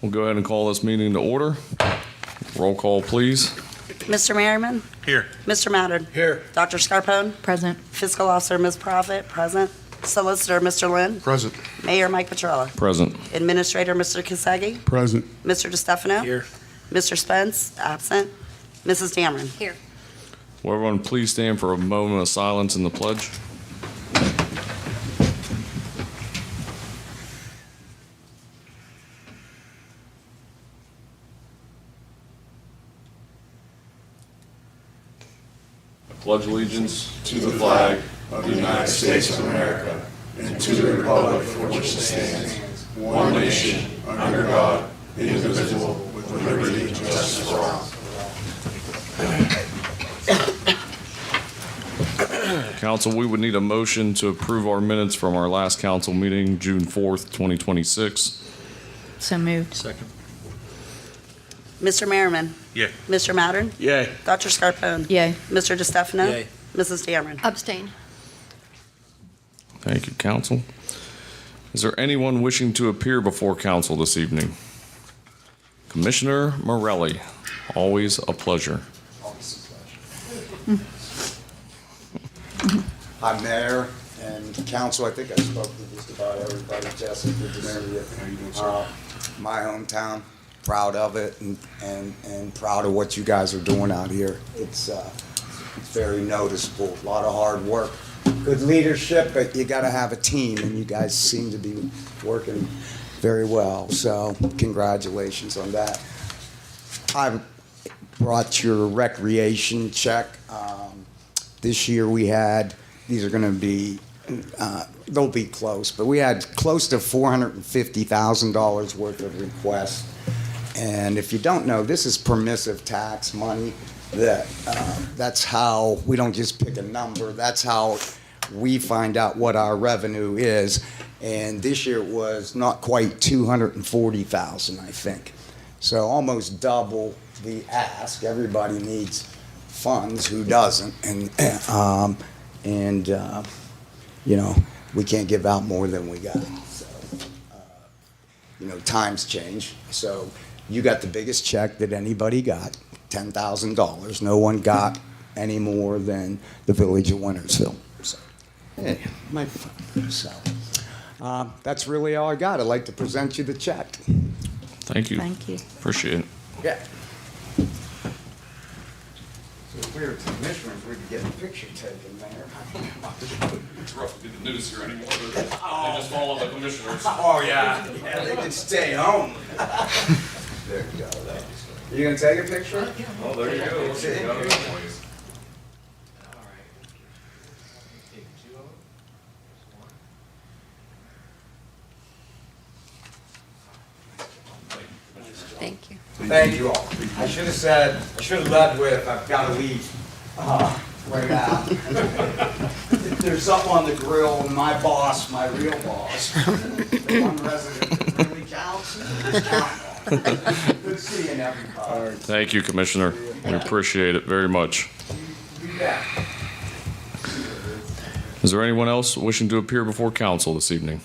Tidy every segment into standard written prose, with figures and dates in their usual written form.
We'll go ahead and call this meeting to order. Roll call, please. Mr. Merriman? Here. Mr. Mattern? Here. Dr. Scarpone? Present. Fiscal Officer, Ms. Profit? Present. Solicitor, Mr. Lynn? Present. Mayor Mike Petrella? Present. Administrator, Mr. Kisagi? Present. Mr. DeStefano? Here. Mr. Spence? Absent. Mrs. Dameron? Here. Will everyone please stand for a moment of silence in the pledge? I pledge allegiance to the flag of the United States of America and to the republic for which it stands, one nation, under God, indivisible, with liberty and justice for all. Council, we would need a motion to approve our minutes from our last council meeting, June 4th, 2026. So moved. Second. Mr. Merriman? Yeah. Mr. Mattern? Yay. Dr. Scarpone? Yay. Mr. DeStefano? Yay. Mrs. Dameron? Abstain. Thank you, council. Is there anyone wishing to appear before council this evening? Commissioner Morelli, always a pleasure. Hi, Mayor and Council. I think I spoke to just about everybody. Jesse, good to know you. How you doing, sir? My hometown, proud of it and proud of what you guys are doing out here. It's very noticeable. A lot of hard work, good leadership, but you got to have a team, and you guys seem to be working very well. So congratulations on that. I brought your recreation check. This year we had, these are going to be, they'll be close, but we had close to $450,000 worth of requests. And if you don't know, this is permissive tax money. That's how, we don't just pick a number. That's how we find out what our revenue is. And this year it was not quite 240,000, I think. So almost double the ask. Everybody needs funds, who doesn't? And you know, we can't give out more than we got. So, you know, times change. So you got the biggest check that anybody got, $10,000. No one got any more than the village of Wintersville. So, hey, might be fun. So, that's really all I got. I'd like to present you the check. Thank you. Thank you. Appreciate it. Yeah. So if we were commissioners, we could get a picture taken there. It's rough to do the news here anymore, but they just follow the commissioners. Oh, yeah. Yeah, they can stay home. There you go. You gonna take a picture? Oh, there you go. Thank you. Thank you all. I should have led with, I've got to leave right now. There's something on the grill, and my boss, my real boss, the one resident that really counts, good seeing everybody. Thank you, Commissioner. We appreciate it very much. You bet. Is there anyone else wishing to appear before council this evening?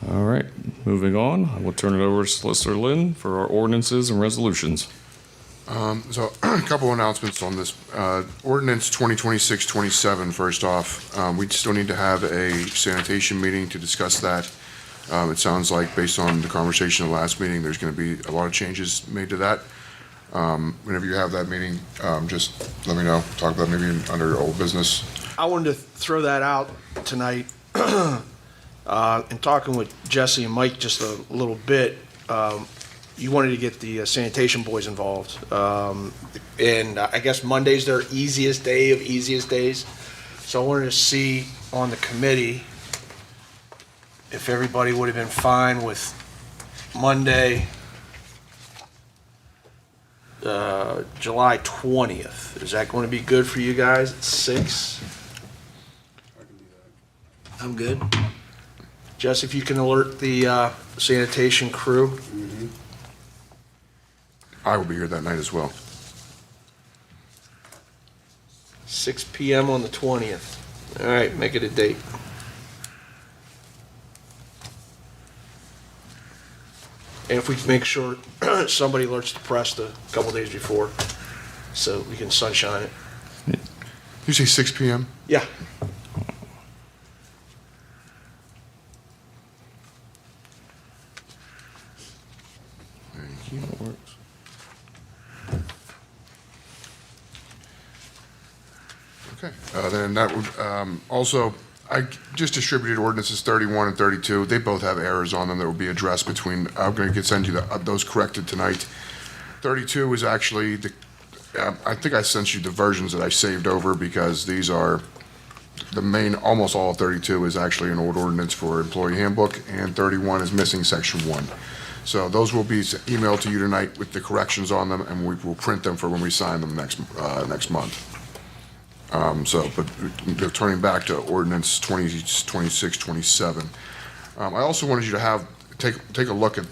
All right, moving on. I will turn it over to Solicitor Lynn for our ordinances and resolutions. So a couple announcements on this. Ordinance 2026-27, first off. We still need to have a sanitation meeting to discuss that. It sounds like, based on the conversation of the last meeting, there's going to be a lot of changes made to that. Whenever you have that meeting, just let me know. Talk about maybe under old business. I wanted to throw that out tonight. In talking with Jesse and Mike just a little bit, you wanted to get the sanitation boys involved. And I guess Monday's their easiest day of easiest days. So I wanted to see on the committee if everybody would have been fine with Monday, July 20th. Is that going to be good for you guys at 6? I'm good. Jess, if you can alert the sanitation crew. I will be here that night as well. 6 p.m. on the 20th. All right, make it a date. And if we can make sure somebody alerts the press a couple days before, so we can sunshine it. You say 6 PM? Yeah. Thank you. That works. Okay, then that would, also, I just distributed ordinances 31 and 32. They both have errors on them that will be addressed between, I'm going to send you those corrected tonight. 32 is actually I think I sent you the versions that I saved over because these are the main, almost all of 32 is actually an old ordinance for employee handbook, and 31 is missing section 1. So those will be emailed to you tonight with the corrections on them, and we will print them for when we sign them next month. But they're turning back to ordinance 26, 27. I also wanted you to take a look at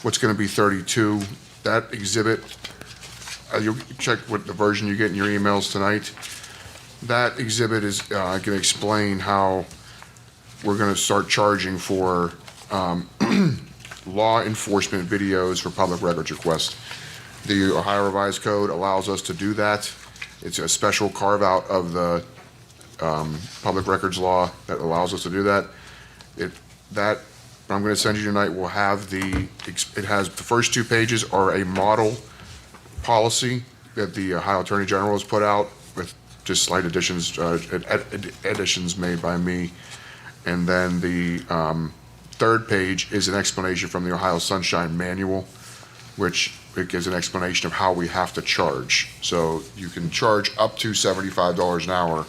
what's going to be 32. That exhibit, you'll check what the version you get in your emails tonight. That exhibit is going to explain how we're going to start charging for law enforcement videos for public records requests. The Ohio Revised Code allows us to do that. It's a special carve-out of the public records law that allows us to do that. That I'm going to send you tonight will have it has the first 2 pages are a model policy that the Ohio Attorney General has put out with just slight additions, additions made by me. And then the 3rd page is an explanation from the Ohio Sunshine Manual, which it gives an explanation of how we have to charge. So you can charge up to $75 an hour,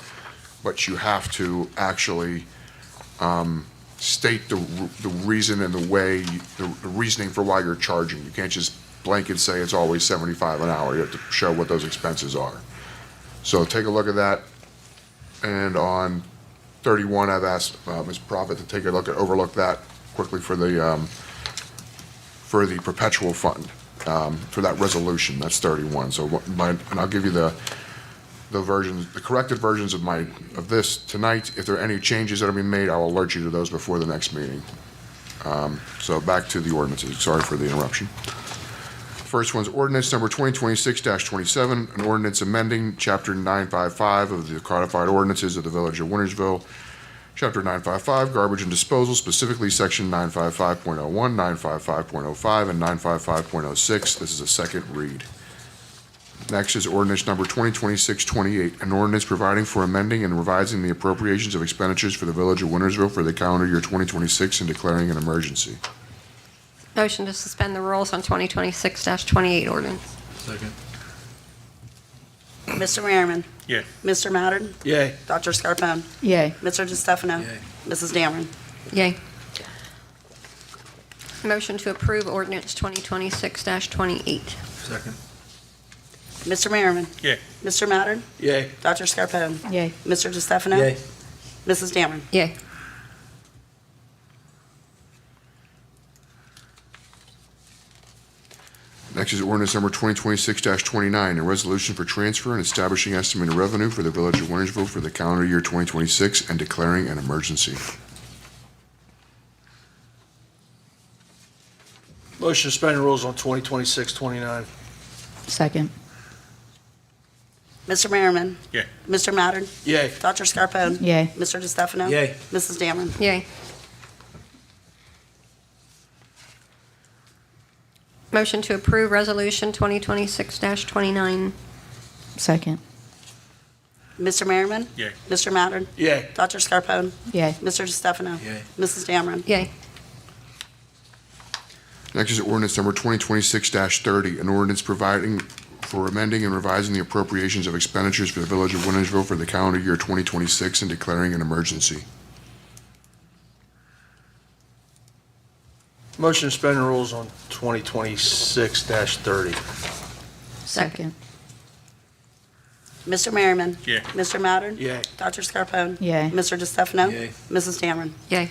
but you have to actually state the reason and the reasoning for why you're charging. You can't just blanket say it's always $75 an hour. You have to show what those expenses are. So take a look at that. And on 31, I've asked Ms. Prophet to take a look at, overlook that quickly for the perpetual fund, for that resolution. That's 31. So and I'll give you the versions, the corrected versions of this tonight. If there are any changes that are being made, I will alert you to those before the next meeting. So back to the ordinances. Sorry for the interruption. First one's ordinance number 2026-27, an ordinance amending Chapter 955 of the codified ordinances of the Village of Wintersville. Chapter 955, garbage and disposal, specifically Section 955.01, 955.05, and 955.06. This is a second read. Next is ordinance number 2026-28, an ordinance providing for amending and revising the appropriations of expenditures for the Village of Wintersville for the calendar year 2026 and declaring an emergency. Motion to suspend the rules on 2026-28 ordinance. Second. Mr. Merriman? Yay. Mr. Mattern? Yay. Dr. Scarpone? Yay. Mr. DeStefano? Yay. Mrs. Dameron? Yay. Motion to approve ordinance 2026-28. Second. Mr. Merriman? Yay. Mr. Mattern? Yay. Dr. Scarpone? Yay. Mr. DeStefano? Yay. Mrs. Dameron? Yay. Next is ordinance number 2026-29, a resolution for transfer and establishing estimated revenue for the Village of Wintersville for the calendar year 2026 and declaring an emergency. Motion to suspend the rules on 2026-29. Second. Mr. Merriman? Yay. Mr. Mattern? Yay. Dr. Scarpone? Yay. Mr. DeStefano? Yay. Mrs. Dameron? Yay. Motion to approve resolution 2026-29. Second. Mr. Merriman? Yay. Mr. Mattern? Yay. Dr. Scarpone? Yay. Mr. DeStefano? Yay. Mrs. Dameron? Yay. Next is ordinance number 2026-30, an ordinance providing for amending and revising the appropriations of expenditures for the Village of Wintersville for the calendar year 2026 and declaring an emergency. Motion to suspend the rules on 2026-30. Second. Mr. Merriman? Yay. Mr. Mattern? Yay. Dr. Scarpone? Yay. Mr. DeStefano? Yay. Mrs. Dameron? Yay.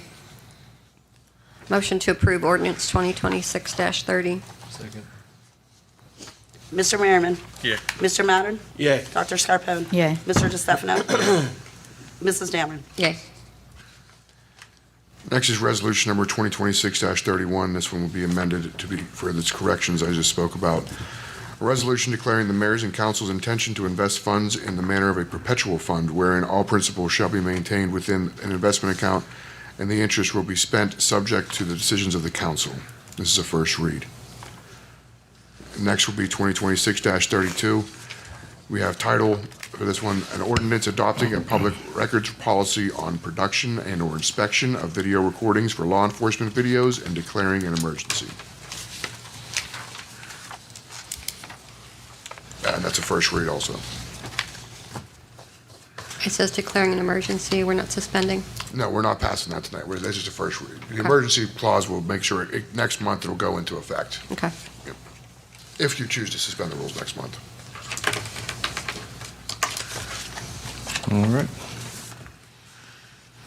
Motion to approve ordinance 2026-30. Second. Mr. Merriman? Yay. Mr. Mattern? Yay. Dr. Scarpone? Yay. Mr. DeStefano? Mrs. Dameron? Yay. Next is resolution number 2026-31. This one will be amended to be for its corrections I just spoke about. A resolution declaring the mayor's and council's intention to invest funds in the manner of a perpetual fund wherein all principal shall be maintained within an investment account and the interest will be spent subject to the decisions of the council. This is a first read. Next will be 2026-32. We have title for this one, an ordinance adopting a public records policy on production and/or inspection of video recordings for law enforcement videos and declaring an emergency. And that's a first read also. It says declaring an emergency. We're not suspending. No, we're not passing that tonight. That's just a first read. The emergency clause will make sure next month it'll go into effect, Okay. if you choose to suspend the rules next month. All right.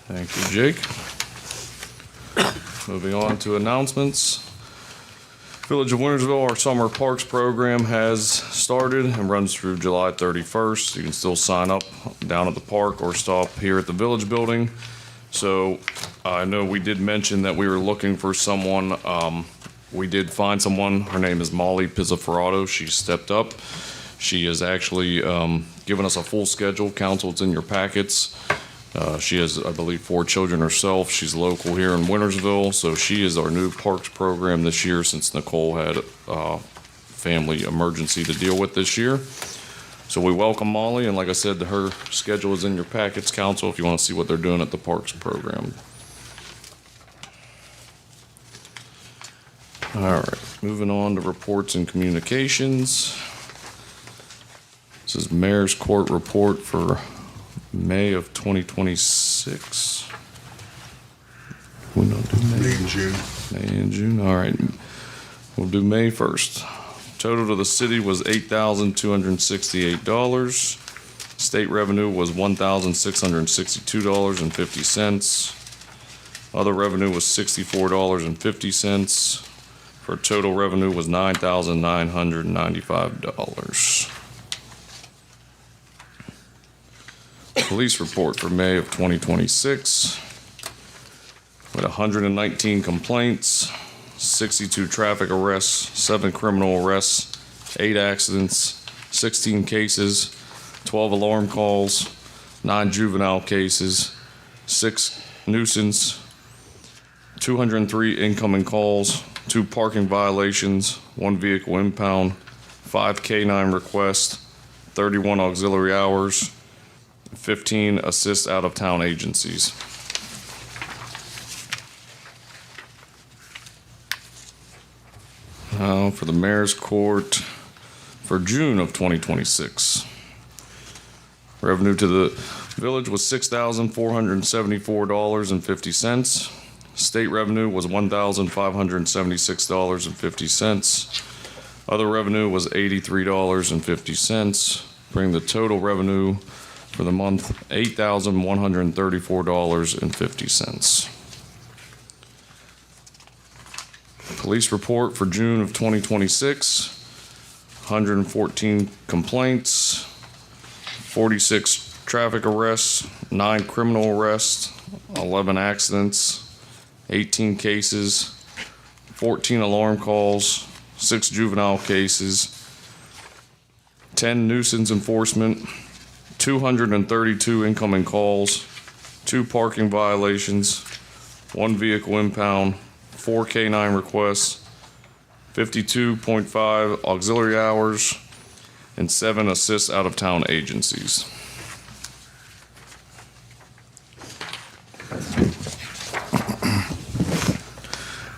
Thank you, Jake. Moving on to announcements. Village of Wintersville, our summer parks program has started and runs through July 31st. You can still sign up down at the park or stop here at the village building. So I know we did mention that we were looking for someone. We did find someone. Her name is Molly Pizzaferrato. She stepped up. She has actually given us a full schedule. Council, it's in your packets. She has, I believe, 4 children herself. She's local here in Wintersville, so she is our new parks program this year since Nicole had a family emergency to deal with this year. So we welcome Molly, and like I said, her schedule is in your packets, Council, if you want to see what they're doing at the parks program. All right, moving on to reports and communications. This is Mayor's Court report for May of 2026. We don't do May. May and June. May and June, all right. We'll do May 1st. Total to the city was $8,268. State revenue was $1,662.50. Other revenue was $64.50. For total revenue was $9,995. Police report for May of 2026. We had 119 complaints, 62 traffic arrests, 7 criminal arrests, 8 accidents, 16 cases, 12 alarm calls, 9 juvenile cases, 6 nuisance, 203 incoming calls, 2 parking violations, 1 vehicle impound, 5 K-9 requests, 31 auxiliary hours, 15 assist out-of-town agencies. Now for the mayor's court for June of 2026. Revenue to the village was $6,474.50. State revenue was $1,576.50. Other revenue was $83.50, bringing the total revenue for the month $8,134.50. Police report for June of 2026, 114 complaints, 46 traffic arrests, 9 criminal arrests, 11 accidents, 18 cases, 14 alarm calls, 6 juvenile cases, 10 nuisance enforcement, 232 incoming calls, 2 parking violations, 1 vehicle impound, 4 K-9 requests, 52.5 auxiliary hours, and 7 assist out-of-town agencies.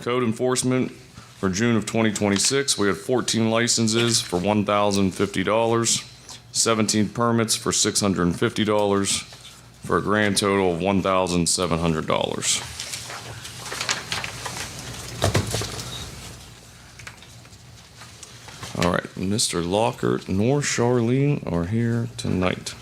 Code enforcement for June of 2026, we had 14 licenses for $1,050, 17 permits for $650, for a grand total of $1,700. All right, Mr. Lockhart nor Charlene are here tonight.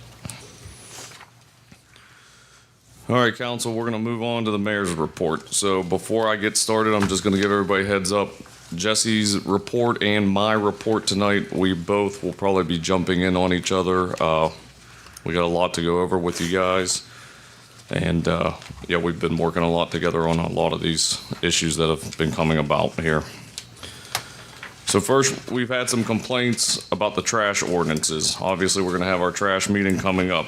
All right, council, we're going to move on to the mayor's report. So before I get started, I'm just going to give everybody a heads up. Jesse's report and my report tonight, we both will probably be jumping in on each other. We got a lot to go over with you guys. And, yeah, we've been working a lot together on a lot of these issues that have been coming about here. So first, we've had some complaints about the trash ordinances. Obviously, we're going to have our trash meeting coming up.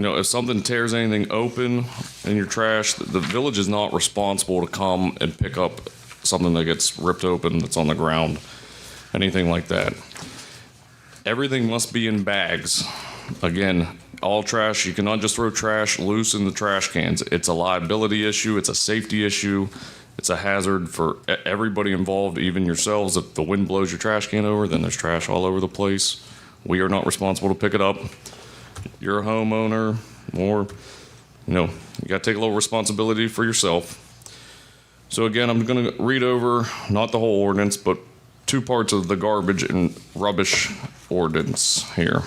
If something tears anything open in your trash, the village is not responsible to come and pick up something that gets ripped open that's on the ground, anything like that. Everything must be in bags. Again, all trash, you cannot just throw trash loose in the trash cans. It's a liability issue, it's a safety issue, it's a hazard for everybody involved, even yourselves. If the wind blows your trash can over, then there's trash all over the place. We are not responsible to pick it up. You're a homeowner, or, you got to take a little responsibility for yourself. So again, I'm going to read over, not the whole ordinance, but 2 parts of the garbage and rubbish ordinance here.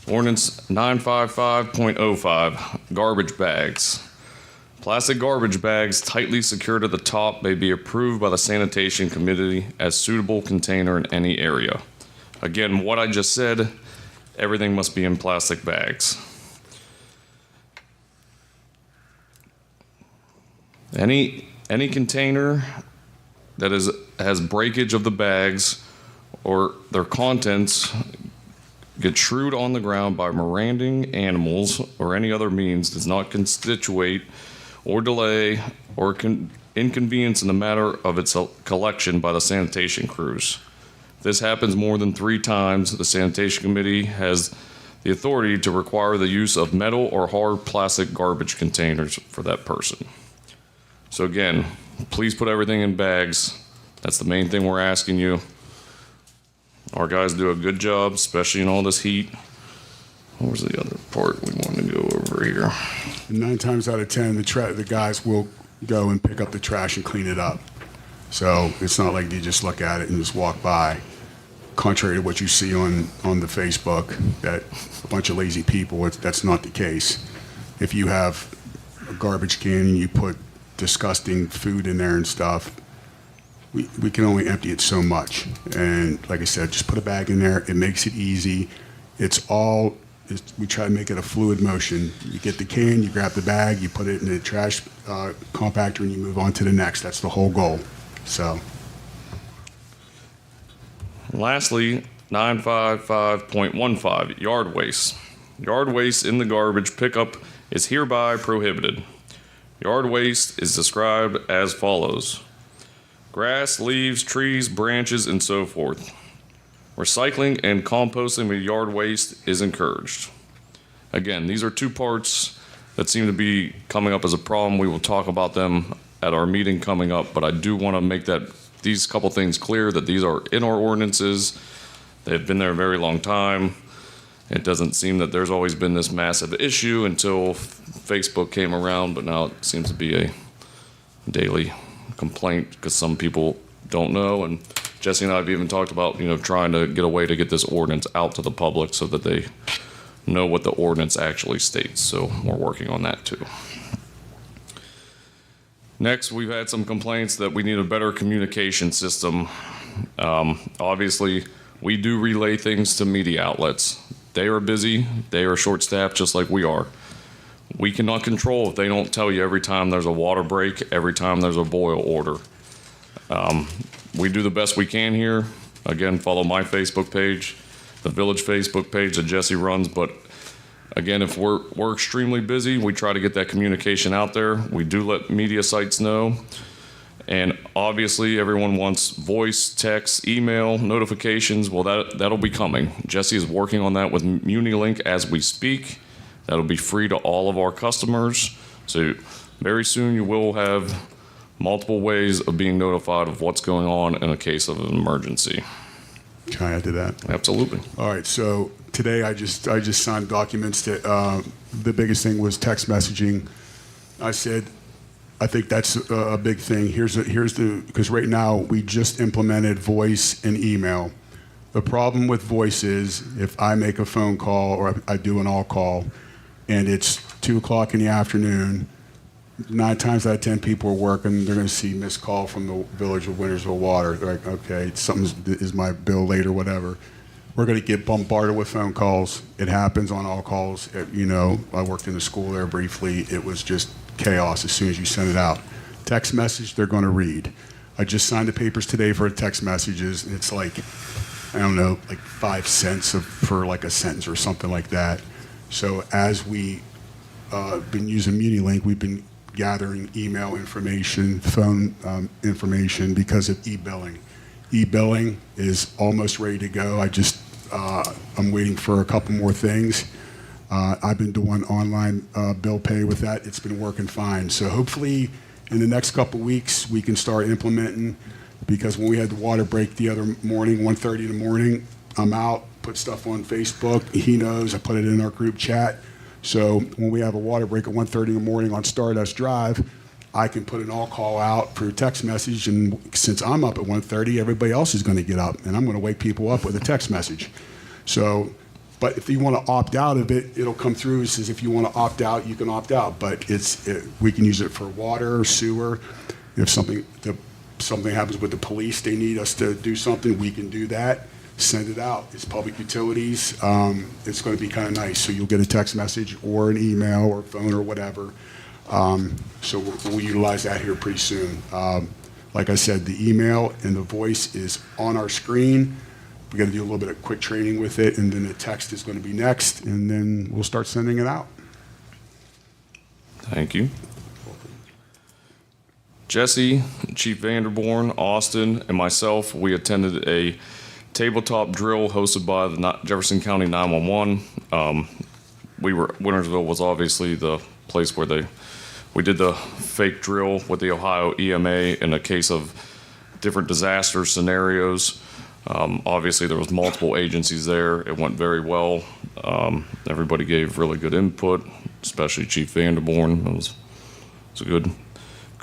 Ordinance 955.05, garbage bags. Plastic garbage bags tightly secured at the top may be approved by the sanitation committee as suitable container in any area. Again, what I just said, everything must be in plastic bags. Any container that has breakage of the bags or their contents get strewed on the ground by miranding animals or any other means does not constitute or delay or inconvenience in the matter of its collection by the sanitation crews. If this happens more than 3 times, the sanitation committee has the authority to require the use of metal or hard plastic garbage containers for that person. So again, please put everything in bags. That's the main thing we're asking you. Our guys do a good job, especially in all this heat. What was the other part we wanted to go over here? 9 times out of 10, the guys will go and pick up the trash and clean it up. So it's not like you just look at it and just walk by. Contrary to what you see on the Facebook, that a bunch of lazy people, that's not the case. If you have a garbage can and you put disgusting food in there and stuff, we can only empty it so much. And like I said, just put a bag in there. It makes it easy. We try to make it a fluid motion. You get the can, you grab the bag, you put it in the trash compactor, and you move on to the next. That's the whole goal. So. Lastly, 955.15, yard waste. Yard waste in the garbage pickup is hereby prohibited. Yard waste is described as follows: grass, leaves, trees, branches, and so forth. Recycling and composting of yard waste is encouraged. Again, these are 2 parts that seem to be coming up as a problem. We will talk about them at our meeting coming up, but I do want to make these couple things clear that these are in our ordinances. They've been there a very long time. It doesn't seem that there's always been this massive issue until Facebook came around, but now it seems to be a daily complaint because some people don't know. And Jesse and I have even talked about, trying to get a way to get this ordinance out to the public so that they know what the ordinance actually states. So we're working on that too. Next, we've had some complaints that we need a better communication system. Obviously, we do relay things to media outlets. They are busy, they are short-staffed just like we are. We cannot control if they don't tell you every time there's a water break, every time there's a boil order. We do the best we can here. Again, follow my Facebook page, the village Facebook page that Jesse runs, but again, if we're extremely busy, we try to get that communication out there. We do let media sites know. And obviously, everyone wants voice, text, email, notifications. Well, that'll be coming. Jesse is working on that with MuniLink as we speak. That'll be free to all of our customers. So very soon you will have multiple ways of being notified of what's going on in a case of an emergency. Can I add to that? Absolutely. All right, so today I just signed documents that the biggest thing was text messaging. I said, I think that's a big thing. Because right now we just implemented voice and email. The problem with voice is if I make a phone call or I do an all call and it's 2:00 in the afternoon, 9 times out of 10 people are working, they're going to see missed call from the Village of Wintersville Water. They're like, okay, is my bill late or whatever. we're going to get bombarded with phone calls. It happens on all calls. I worked in the school there briefly. It was just chaos as soon as you send it out. Text message, they're going to read. I just signed the papers today for text messages. It's like, I don't know, like 5 cents for like a sentence or something like that. So as we been using MuniLink, we've been gathering email information, phone information because of e-billing. E-billing is almost ready to go. I'm waiting for a couple more things. I've been doing online bill pay with that. It's been working fine. So hopefully in the next couple weeks we can start implementing, because when we had the water break the other morning, 1:30 in the morning, I'm out, put stuff on Facebook. He knows, I put it in our group chat. So when we have a water break at 1:30 in the morning on Stardust Drive, I can put an all call out through text message, and since I'm up at 1:30, everybody else is going to get up, and I'm going to wake people up with a text message. So, but if you want to opt out of it, it'll come through. It says if you want to opt out, you can opt out. But we can use it for water, sewer. If something happens with the police, they need us to do something, we can do that. Send it out. It's public utilities. It's going to be kind of nice. So you'll get a text message or an email or phone or whatever. So we'll utilize that here pretty soon. Like I said, the email and the voice is on our screen. We got to do a little bit of quick training with it, and then the text is going to be next, and then we'll start sending it out. Thank you. Jesse, Chief Vanderborn, Austin, and myself, we attended a tabletop drill hosted by the Jefferson County 911. Wintersville was obviously the place where we did the fake drill with the Ohio EMA in a case of different disaster scenarios. Obviously, there was multiple agencies there. It went very well. Everybody gave really good input, especially Chief Vanderborn. It was a good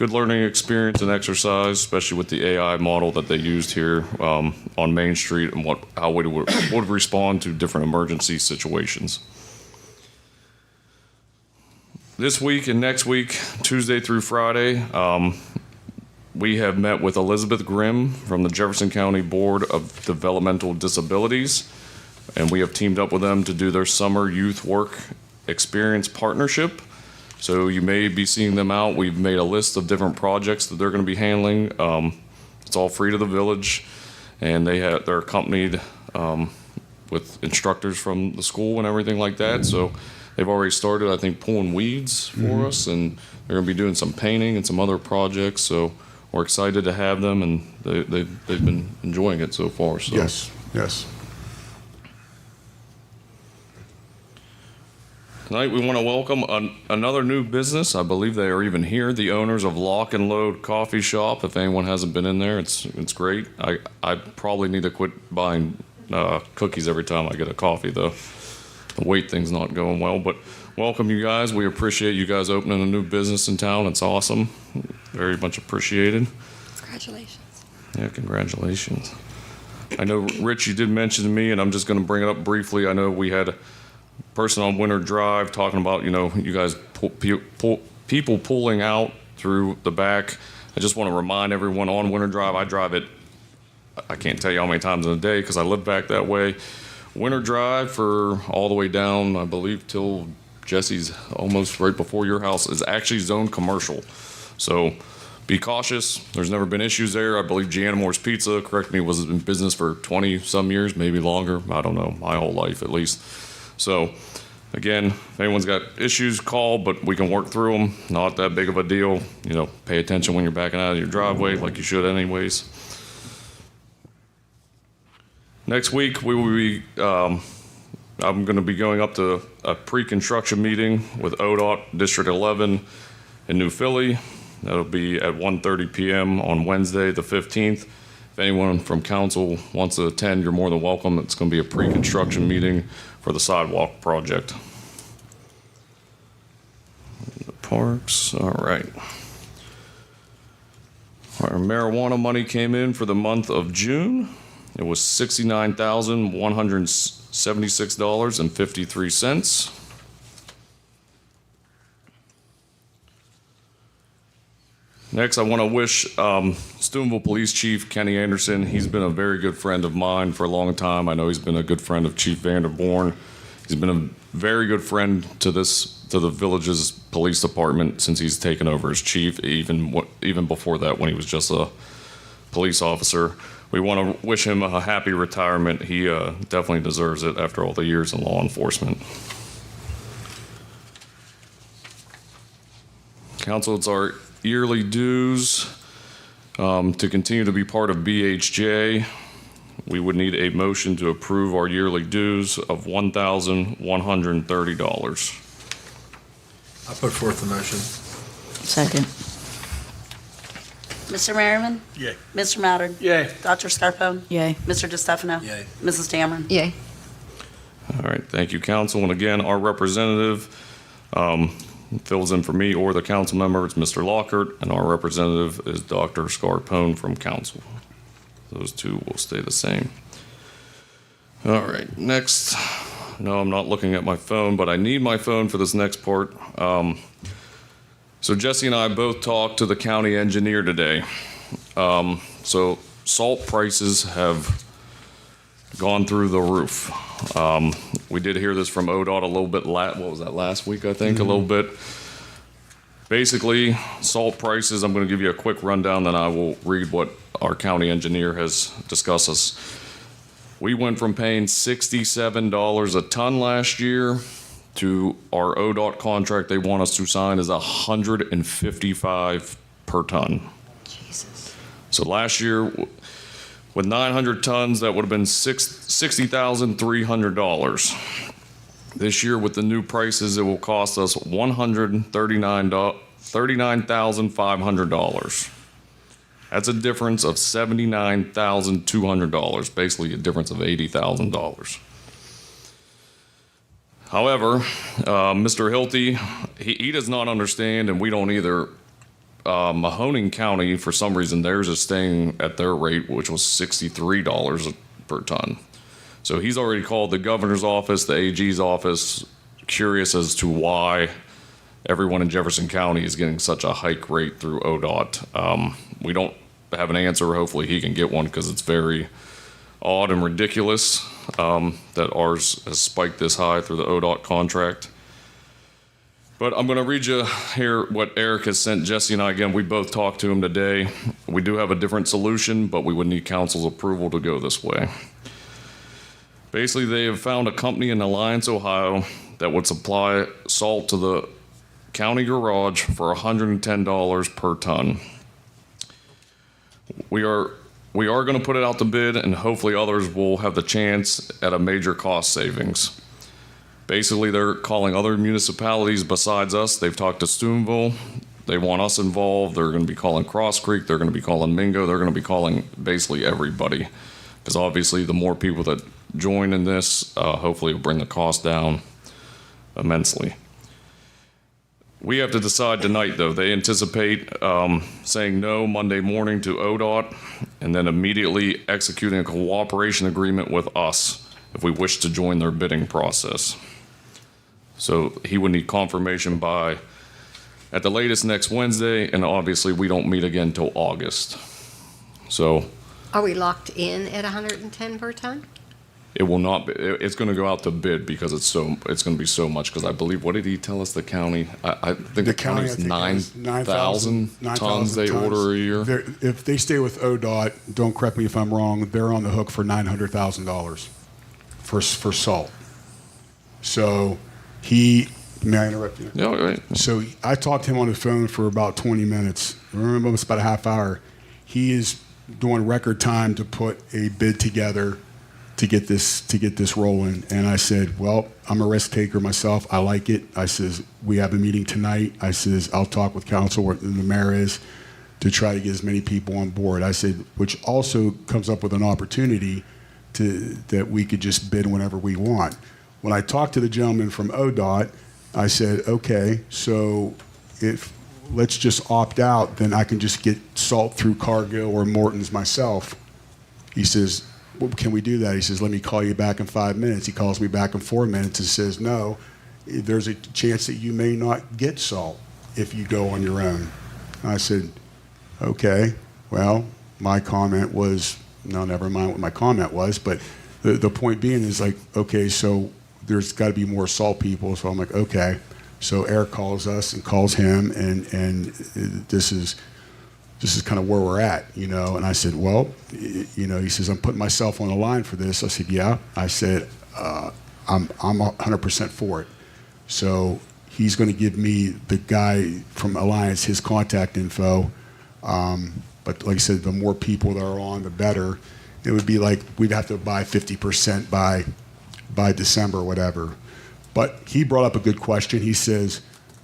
learning experience and exercise, especially with the AI model that they used here on Main Street and how we would respond to different emergency situations. This week and next week, Tuesday through Friday, we have met with Elizabeth Grimm from the Jefferson County Board of Developmental Disabilities, and we have teamed up with them to do their summer youth work experience partnership. So you may be seeing them out. We've made a list of different projects that they're going to be handling. It's all free to the village, and they're accompanied with instructors from the school and everything like that. So they've already started, I think, pulling weeds for us, and they're going to be doing some painting and some other projects. So we're excited to have them, and they've been enjoying it so far. So. Yes. Tonight we want to welcome another new business. I believe they are even here. The owners of Lock and Load Coffee Shop. If anyone hasn't been in there, it's great. I probably need to quit buying cookies every time I get a coffee, though. The weight thing's not going well. But welcome, you guys. We appreciate you guys opening a new business in town. It's awesome. Very much appreciated. Congratulations. Yeah, congratulations. I know, Rich, you did mention to me, and I'm just going to bring it up briefly. I know we had a person on Winter Drive talking about, you guys people pulling out through the back. I just want to remind everyone on Winter Drive, I drive it, I can't tell you how many times in a day because I live back that way. Winter Drive for all the way down, I believe, till Jesse's almost right before your house is actually zoned commercial. So be cautious. There's never been issues there. I believe Giannamore's Pizza, correct me, was in business for 20 some years, maybe longer. I don't know, my whole life at least. So again, if anyone's got issues, call, but we can work through them. Not that big of a deal. Pay attention when you're backing out of your driveway like you should anyways. Next week, we will be, I'm going to be going up to a pre-construction meeting with ODOT District 11 in New Philly. That'll be at 1:30 p.m. on Wednesday, the 15th. If anyone from council wants to attend, you're more than welcome. It's going to be a pre-construction meeting for the sidewalk project. The parks, all right. Our marijuana money came in for the month of June. It was $69,176.53. Next, I want to wish Steubenville Police Chief Kenny Anderson. He's been a very good friend of mine for a long time. I know he's been a good friend of Chief Vanderborn. He's been a very good friend to the village's police department since he's taken over as chief, even before that when he was just a police officer. We want to wish him a happy retirement. He definitely deserves it after all the years in law enforcement. Council, it's our yearly dues. To continue to be part of BHJ, we would need a motion to approve our yearly dues of $1,130. I put forth the motion. Second. Mr. Merriman? Yay. Mr. Mattern? Yay. Dr. Scarpone? Yay. Mr. DeStefano? Yay. Mrs. Dameron? Yay. All right, thank you, council. And again, our representative fills in for me or the council member. It's Mr. Lockhart, and our representative is Dr. Scarpone from council. Those two will stay the same. All right, next. No, I'm not looking at my phone, but I need my phone for this next part. So Jesse and I both talked to the county engineer today. So salt prices have gone through the roof. We did hear this from ODOT a little bit, what was that, last week, I think, a little bit. Basically, salt prices, I'm going to give you a quick rundown, then I will read what our county engineer has discussed us. We went from paying $67 a ton last year to our ODOT contract they want us to sign is $155 per ton. Jesus. So last year, with 900 tons, that would have been $60,300. This year, with the new prices, it will cost us $39,500. That's a difference of $79,200, basically a difference of $80,000. However, Mr. Hilty, he does not understand, and we don't either. Mahoning County, for some reason, theirs is staying at their rate, which was $63 per ton. So he's already called the governor's office, the AG's office, curious as to why everyone in Jefferson County is getting such a hike rate through ODOT. We don't have an answer. Hopefully he can get one because it's very odd and ridiculous that ours has spiked this high through the ODOT contract. But I'm going to read you here what Eric has sent Jesse and I. Again, we both talked to him today. We do have a different solution, but we would need council's approval to go this way. Basically, they have found a company in Alliance, Ohio that would supply salt to the county garage for $110 per ton. We are going to put it out to bid, and hopefully others will have the chance at a major cost savings. Basically, they're calling other municipalities besides us. They've talked to Steubenville. They want us involved. They're going to be calling Cross Creek. They're going to be calling Mingo. They're going to be calling basically everybody. Because obviously, the more people that join in this, hopefully it'll bring the cost down immensely. We have to decide tonight, though. They anticipate saying no Monday morning to ODOT and then immediately executing a cooperation agreement with us if we wish to join their bidding process. So he would need confirmation by, at the latest, next Wednesday, and obviously we don't meet again till August. So Are we locked in at 110 per ton? it will not be, it's going to go out to bid because it's going to be so much, because I believe, what did he tell us, the county? I think the county is 9,000 tons they order a year. If they stay with ODOT, don't correct me if I'm wrong, they're on the hook for $900,000 for salt. So may I interrupt you? Yeah, right. So I talked to him on the phone for about 20 minutes. I remember almost about a half hour. He is doing record time to put a bid together to get this rolling. And I said, well, I'm a risk taker myself. I like it. I says, we have a meeting tonight. I says, I'll talk with council and the mayor is to try to get as many people on board. I said, which also comes up with an opportunity that we could just bid whenever we want. When I talked to the gentleman from ODOT, I said, okay, so if let's just opt out, then I can just get salt through Cargill or Morton's myself. He says, well, can we do that? He says, let me call you back in 5 minutes. He calls me back in 4 minutes and says, no, there's a chance that you may not get salt if you go on your own. I said, Okay, well, my comment was, no, never mind what my comment was, but the point being is like, okay, so there's got to be more salt people. So I'm like, okay. So Eric calls us and calls him, and this is kind of where we're at, you know. And I said, well, you know, he says, I'm putting myself on the line for this. I said, yeah. I said, I'm 100% for it. So he's going to give me, the guy from Alliance, his contact info. But like I said, the more people that are on, the better. It would be like we'd have to buy 50% by December or whatever. But he brought up a good question. He says,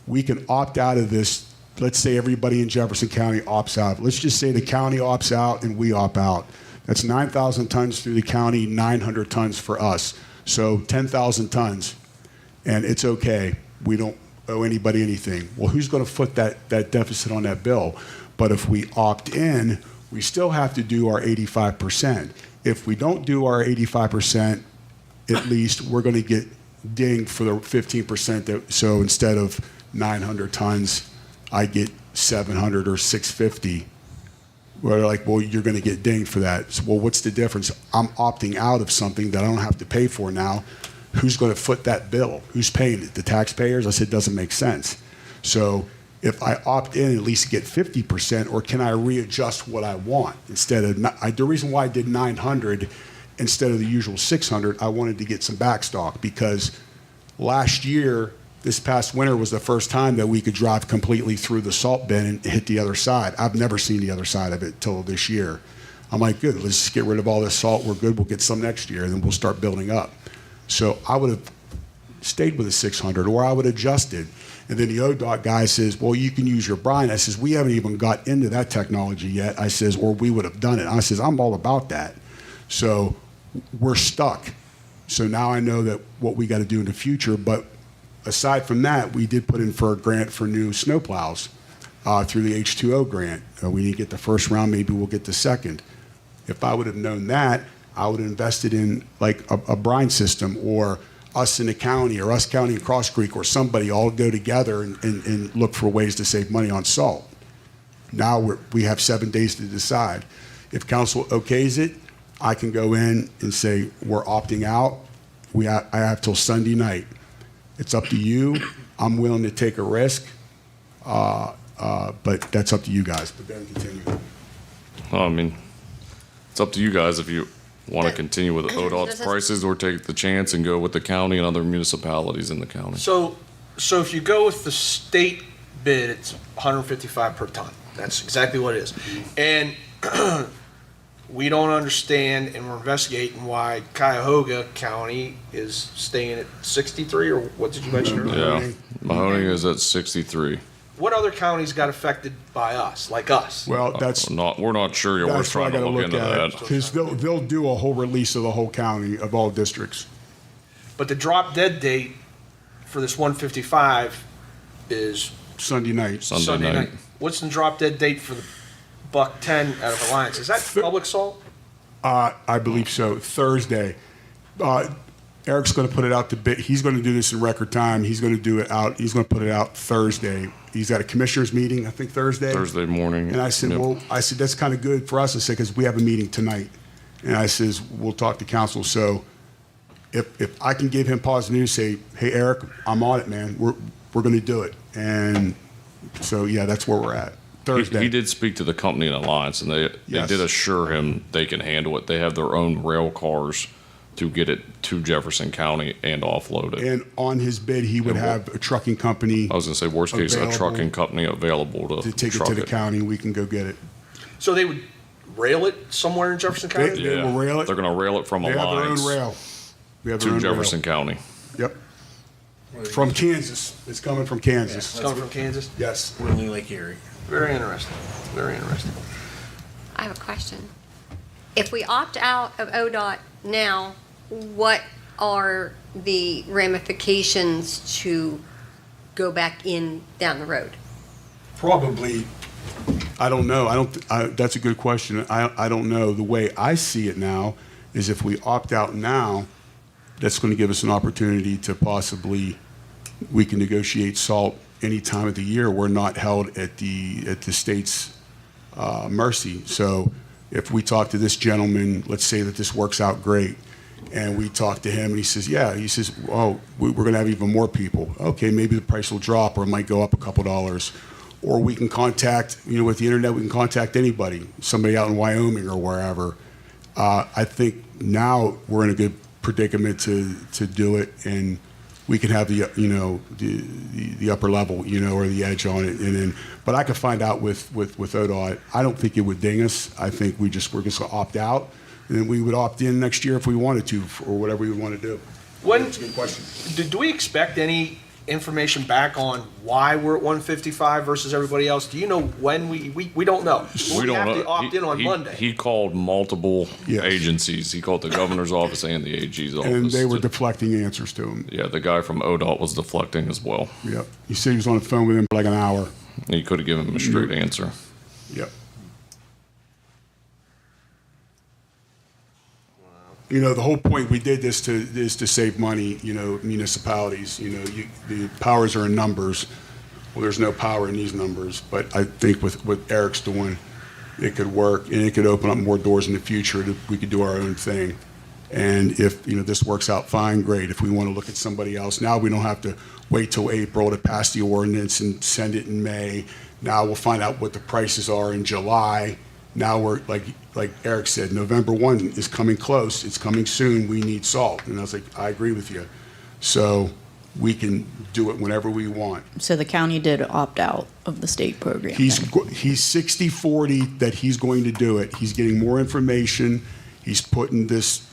we can opt out of this. Let's say everybody in Jefferson County opts out. Let's just say the county opts out and we opt out. That's 9,000 tons through the county, 900 tons for us. So 10,000 tons. And it's okay. We don't owe anybody anything. Well, who's going to foot that deficit on that bill? But if we opt in, we still have to do our 85%. If we don't do our 85%, at least we're going to get dinged for the 15%. So instead of 900 tons, I get 700 or 650. We're like, well, you're going to get dinged for that. So, well, what's the difference? I'm opting out of something that I don't have to pay for now. Who's going to foot that bill? Who's paying it? The taxpayers? I said, it doesn't make sense. So if I opt in, at least get 50%, or can I readjust what I want instead of, the reason why I did 900 instead of the usual 600, I wanted to get some backstock, because last year, this past winter was the first time that we could drive completely through the salt bin and hit the other side. I've never seen the other side of it till this year. I'm like, good, let's just get rid of all this salt. We're good. We'll get some next year, and then we'll start building up. So I would have stayed with the 600, or I would have adjusted. And then the ODOT guy says, well, you can use your brine. I says, we haven't even got into that technology yet. I says, or we would have done it. I says, I'm all about that. So we're stuck. So now I know that what we got to do in the future. But aside from that, we did put in for a grant for new snowplows through the H2O grant. We didn't get the first round. Maybe we'll get the second. If I would have known that, I would have invested in like a brine system, or us in the county, or us county and Cross Creek, or somebody all go together and look for ways to save money on salt. Now we have 7 days to decide. If council okays it, I can go in and say, we're opting out. I have till Sunday night. It's up to you. I'm willing to take a risk, but that's up to you guys. But then continue. Well, I mean, it's up to you guys if you want to continue with ODOT's prices or take the chance and go with the county and other municipalities in the county. So if you go with the state bid, it's 155 per ton. That's exactly what it is. And we don't understand, and we're investigating why Cuyahoga County is staying at 63, or what did you mention earlier? Yeah, Mahoning is at 63. What other counties got affected by us, like us? Well, We're not sure yet. We're that's what I trying to got to look look into at, that. because they'll do a whole release of the whole county, of all districts. But the drop dead date for this 155 is Sunday night. Sunday night. What's the drop dead date for the buck 10 out of Alliance? Is that public salt? I believe so. Thursday. Eric's going to put it out to bid. He's going to do this in record time. He's going to do it out. He's going to put it out Thursday. He's got a commissioners meeting, I think Thursday. Thursday morning. And I said, Yep. well, that's kind of good for us. I said, because we have a meeting tonight. And I says, we'll talk to council. So if I can give him positive news, say, hey, Eric, I'm on it, man. We're going to do it. And so, yeah, that's where we're at. Thursday. He did speak to the company in Alliance, and they Yes. did assure him they can handle it. They have their own rail cars to get it to Jefferson County and offload it. And on his bid, he would have a trucking company I was going to say, worst case, a available trucking company available to take it truck to the county. We can go get it. So they would rail it somewhere in Jefferson County? They will rail it. They're going to rail it from They have their Alliance own rail. We have their to own Jefferson rail. County. Yep. From Kansas. It's coming from Kansas. It's coming from Kansas? Yes. Really Lake Erie. Very interesting. Very interesting. I have a question. If we opt out of ODOT now, what are the ramifications to go back in down the road? Probably, I don't know. That's a good question. I don't know. The way I see it now is if we opt out now, that's going to give us an opportunity to possibly, we can negotiate salt any time of the year. We're not held at the state's mercy. So if we talk to this gentleman, let's say that this works out great, and we talk to him, and he says, oh, we're going to have even more people. Okay, maybe the price will drop, or it might go up a couple dollars. Or we can contact, with the internet, we can contact anybody, somebody out in Wyoming or wherever. I think now we're in a good predicament to do it, and we can have the upper level, or the edge on it. And then, but I could find out with ODOT. I don't think it would ding us. I think we're just going to opt out, and then we would opt in next year if we wanted to, or whatever we would want to do. That's a good question. Do we expect any information back on why we're at 155 versus everybody else? Do you know when we don't know? We don't have know. to opt in on Monday. He called multiple Yes. agencies. He called the governor's office and the AG's office. And they were deflecting answers to him. Yeah, the guy from ODOT was deflecting as well. Yep. He said he was on the phone with him for like an hour. He could have given him a straight answer. Yep. The whole point we did this is to save money, municipalities, the powers are in numbers. Well, there's no power in these numbers, but I think with what Eric's doing, it could work, and it could open up more doors in the future that we could do our own thing. And if, this works out fine, great. If we want to look at somebody else, now we don't have to wait till April to pass the ordinance and send it in May. Now we'll find out what the prices are in July. Now we're, like Eric said, November 1 is coming close. It's coming soon. We need salt. And I was like, I agree with you. So we can do it whenever we want. So the county did opt out of the state program. He's then. 60-40 that he's going to do it. He's getting more information. He's putting this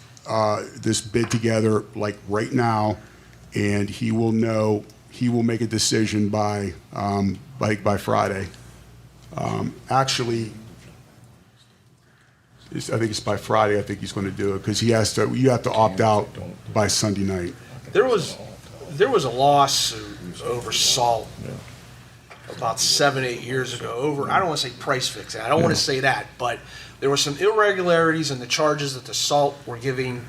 bid together like right now, and he will know. He will make a decision by Friday. Actually, I think it's by Friday. I think he's going to do it because he has to. You have to opt out by Sunday night. There was a lawsuit over salt about 7-8 years ago. I don't want to say price fixing. I don't want to say that, but there were some irregularities in the charges that the salt were giving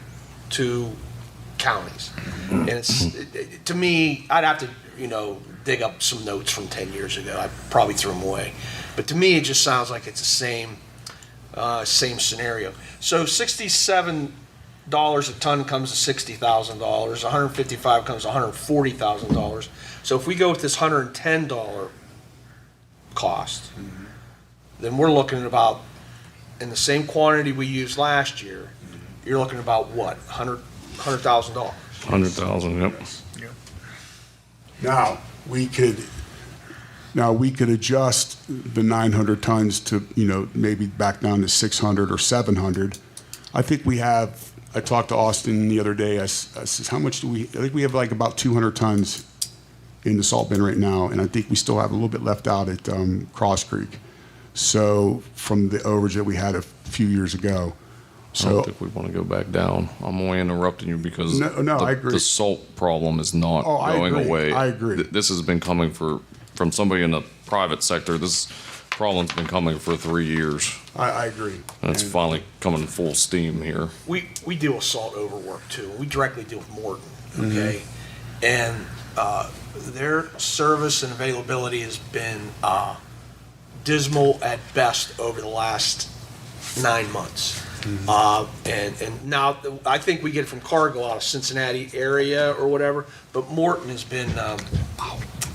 to counties. And to me, I'd have to dig up some notes from 10 years ago. I probably threw them away, but to me, it just sounds like it's the same scenario. So $67 a ton comes to $60,000. $155 comes to $140,000. So if we go with this $110 cost, then we're looking at about, in the same quantity we used last year, you're looking at about what, $100,000? $100,000, yep. Now we could adjust the 900 tons to, maybe back down to 600 or 700. I think we have, I talked to Austin the other day, I says, how much do we, I think we have like about 200 tons in the salt bin right now, and I think we still have a little bit left out at Cross Creek. So from the overage that we had a few years ago. I don't think we want to go back down. I'm only interrupting you because I agree. The salt problem is not I going agree. away. I agree. This has been coming from somebody in the private sector. This problem's been coming for 3 years. I agree. And it's finally coming full steam here. We deal with salt overwork too. We directly deal with Morton, okay? And their service and availability has been dismal at best over the last 9 months. And now I think we get it from cargo out of Cincinnati area or whatever, but Morton has been,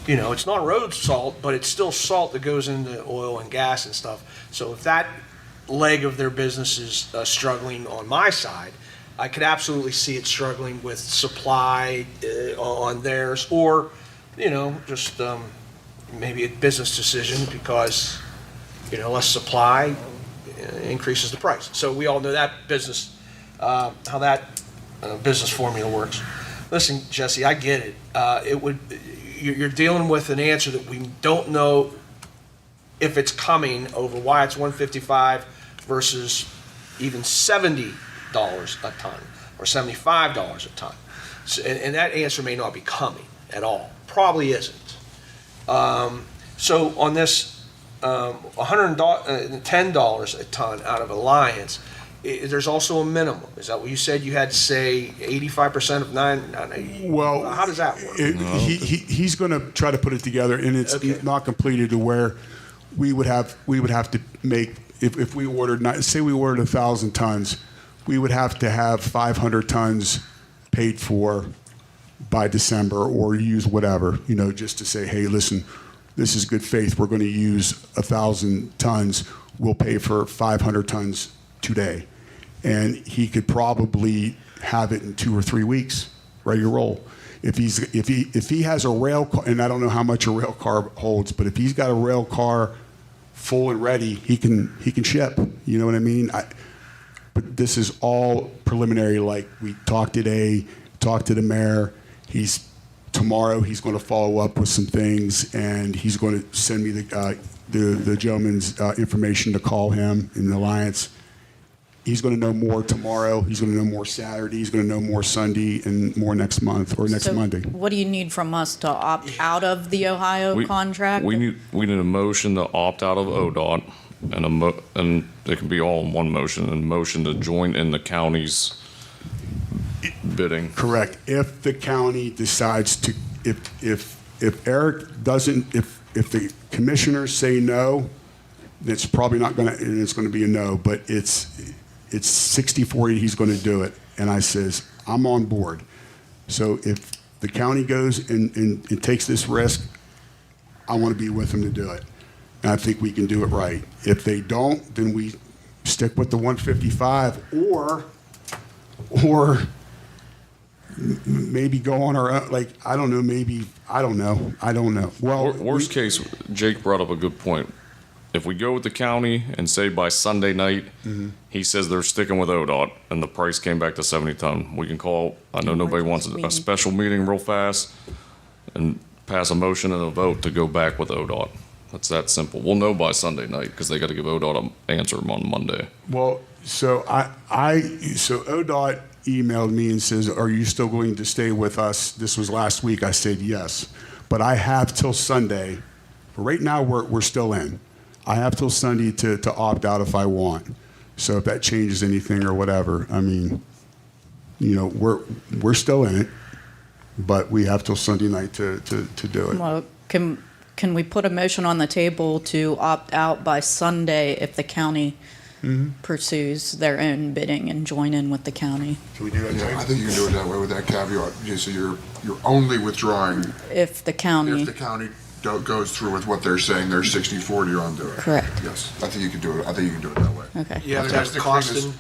it's not road salt, but it's still salt that goes into oil and gas and stuff. So if that leg of their business is struggling on my side, I could absolutely see it struggling with supply on theirs, or, just maybe a business decision because, less supply increases the price. So we all know that business, how that business formula works. Listen, Jesse, I get it. You're dealing with an answer that we don't know if it's coming over why it's 155 versus even $70 a ton or $75 a ton. So, and that answer may not be coming at all. Probably isn't. So on this $110 a ton out of Alliance, there's also a minimum. Is that what you said? You had to say 85% of Well, how does that work? He's going to try to put it together, and it's Okay. not completed to where we would have to make, if we ordered, say we ordered 1,000 tons, we would have to have 500 tons paid for by December, or use whatever, just to say, hey, listen, this is good faith. We're going to use 1,000 tons. We'll pay for 500 tons today. And he could probably have it in 2 or 3 weeks, ready to roll. If he has a rail car, and I don't know how much a rail car holds, but if he's got a rail car full and ready, he can ship. You know what I mean? But this is all preliminary. Like, we talked today, talked to the mayor. Tomorrow he's going to follow up with some things, and he's going to send me the gentleman's information to call him in the Alliance. He's going to know more tomorrow. He's going to know more Saturday. He's going to know more Sunday and more next month or next Monday. What do you need from us to opt out of the Ohio contract? We need a motion to opt out of ODOT, and it can be all in one motion, and motion to join in the county's bidding. Correct. If the county decides to, if Eric doesn't, if the commissioners say no, it's probably not going to, and it's going to be a no, but it's 60-40, he's going to do it. And I says, I'm on board. So if the county goes and takes this risk, I want to be with them to do it. And I think we can do it right. If they don't, then we stick with the 155, or maybe go on our own. Like, I don't know, I don't know. Well, Worst case, Jake brought up a good point. If we go with the county and say by Sunday night, he says they're sticking with ODOT, and the price came back to 70 ton, we can call, I know nobody wants a special meeting real fast, and pass a motion and a vote to go back with ODOT. That's that simple. We'll know by Sunday night, because they got to give ODOT an answer on Monday. Well, so so ODOT emailed me and says, are you still going to stay with us? This was last week. I said yes, but I have till Sunday. Right now, we're still in. I have till Sunday to opt out if I want. So if that changes anything or whatever, I mean, we're still in it, but we have till Sunday night to do it. Well, can we put a motion on the table to opt out by Sunday if the county pursues their own bidding and join in with the county? Can we do that? Yeah, I think you can do it that way with that caveat. Yeah, so you're only withdrawing If the county, if the county goes through with what they're saying, they're 60-40 on doing it. Correct. Yes, I think you can do it. I think you can do it that way. okay. You have to That's have the cost cleanest-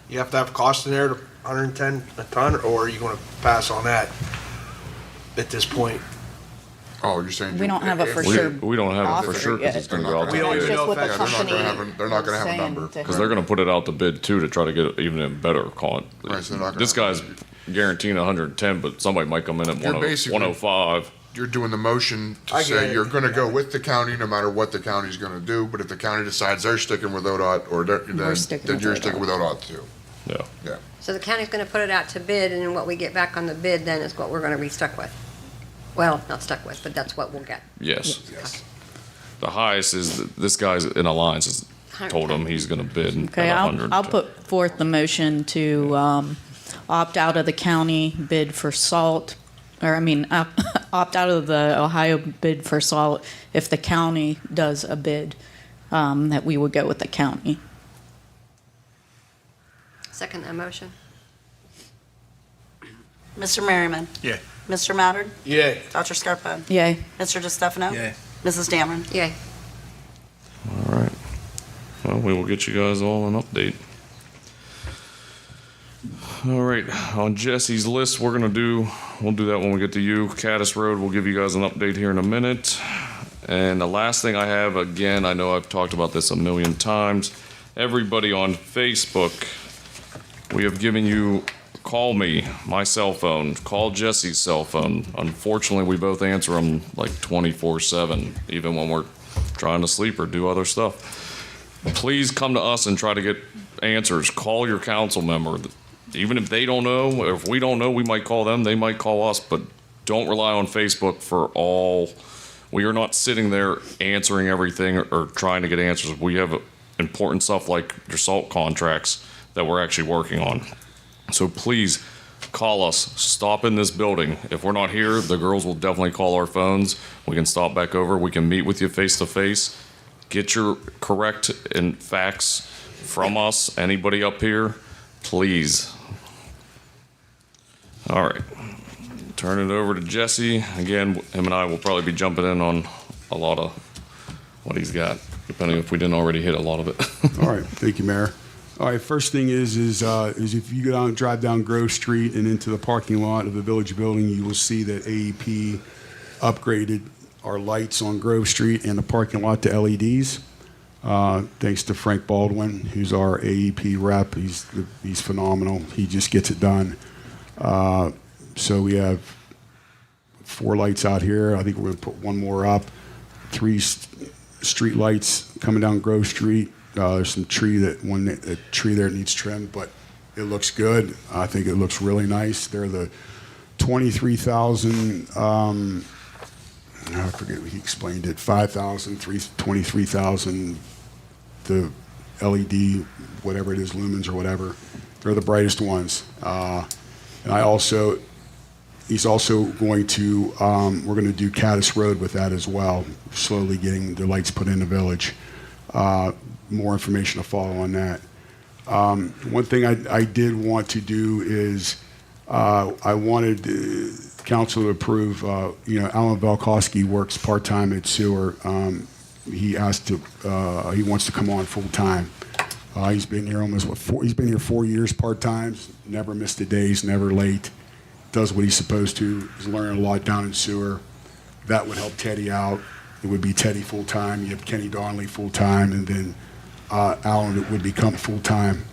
you have to have cost in there to 110 a ton, or are you going to pass on that at this point? Oh, you're saying We don't have a if- for We, sure we don't have it for offer sure, because yet. it's going to go out We to don't bid. even know if Just what that- the Yeah, they're not company gonna have they're not gonna have a saying number. to Because her. they're going to put it out to bid too, to try to get even a better con. Right, so they're not gonna This have- guy's guaranteeing 110, but somebody might come in at You're basically- 105. You're doing the motion to I get say it. you're gonna go with the county no matter what the county's gonna do, but if the county decides they're sticking with ODOT, or then you're sticking with ODOT too. Yeah. Yeah. So the county's gonna put it out to bid, and then what we get back on the bid then is what we're gonna be stuck with. Well, not stuck with, but that's what we'll get. Yes. Yes. The highest is this guy's in Alliance has told him he's going to bid Okay, at I'll 100. put forth the motion to opt out of the county bid for salt, opt out of the Ohio bid for salt if the county does a bid, that we would go with the county. Second that motion. Mr. Merriman? Yeah. Mr. Mattern? Yeah. Dr. Scarpa? Yay. Mr. DeStefano? Yay. Mrs. Dameron? Yay. All right. Well, we will get you guys all an update. All right. On Jesse's list, we'll do that when we get to you. Caddis Road, we'll give you guys an update here in a minute. And the last thing I have, again, I know I've talked about this a million times. Everybody on Facebook, we have given you, call me, my cell phone, call Jesse's cell phone. Unfortunately, we both answer them like 24/7, even when we're trying to sleep or do other stuff. Please come to us and try to get answers. Call your council member. Even if they don't know, or if we don't know, we might call them, they might call us, but don't rely on Facebook for all. We are not sitting there answering everything or trying to get answers. We have important stuff like your salt contracts that we're actually working on. So please call us. Stop in this building. If we're not here, the girls will definitely call our phones. We can stop back over. We can meet with you face to face. get your correct and facts from us, anybody up here, please. All right. Turn it over to Jesse. Again, him and I will probably be jumping in on a lot of what he's got, depending if we didn't already hit a lot of it. All right, thank you, Mayor. All right, first thing is if you go down, drive down Grove Street and into the parking lot of the Village Building, you will see that AEP upgraded our lights on Grove Street and the parking lot to LEDs. Thanks to Frank Baldwin, who's our AEP rep. He's phenomenal. He just gets it done. So we have 4 lights out here. I think we're going to put 1 more up. 3 street lights coming down Grove Street. There's some tree a tree there needs trimmed, but it looks good. I think it looks really nice. They're the 23,000. I forget what he explained it. 5,000, 23,000. The LED, whatever it is, lumens or whatever. They're the brightest ones. And he's also going to, we're going to do Caddis Road with that as well, slowly getting the lights put in the village. More information to follow on that. One thing I did want to do is I wanted council to approve, Alan Valkowski works part-time at sewer. He wants to come on full-time. He's been here he's been here 4 years part-time, never missed a day, he's never late, does what he's supposed to, he's learning a lot down in sewer. That would help Teddy out. It would be Teddy full-time, you have Kenny Donnelly full-time, and then Alan would become full-time.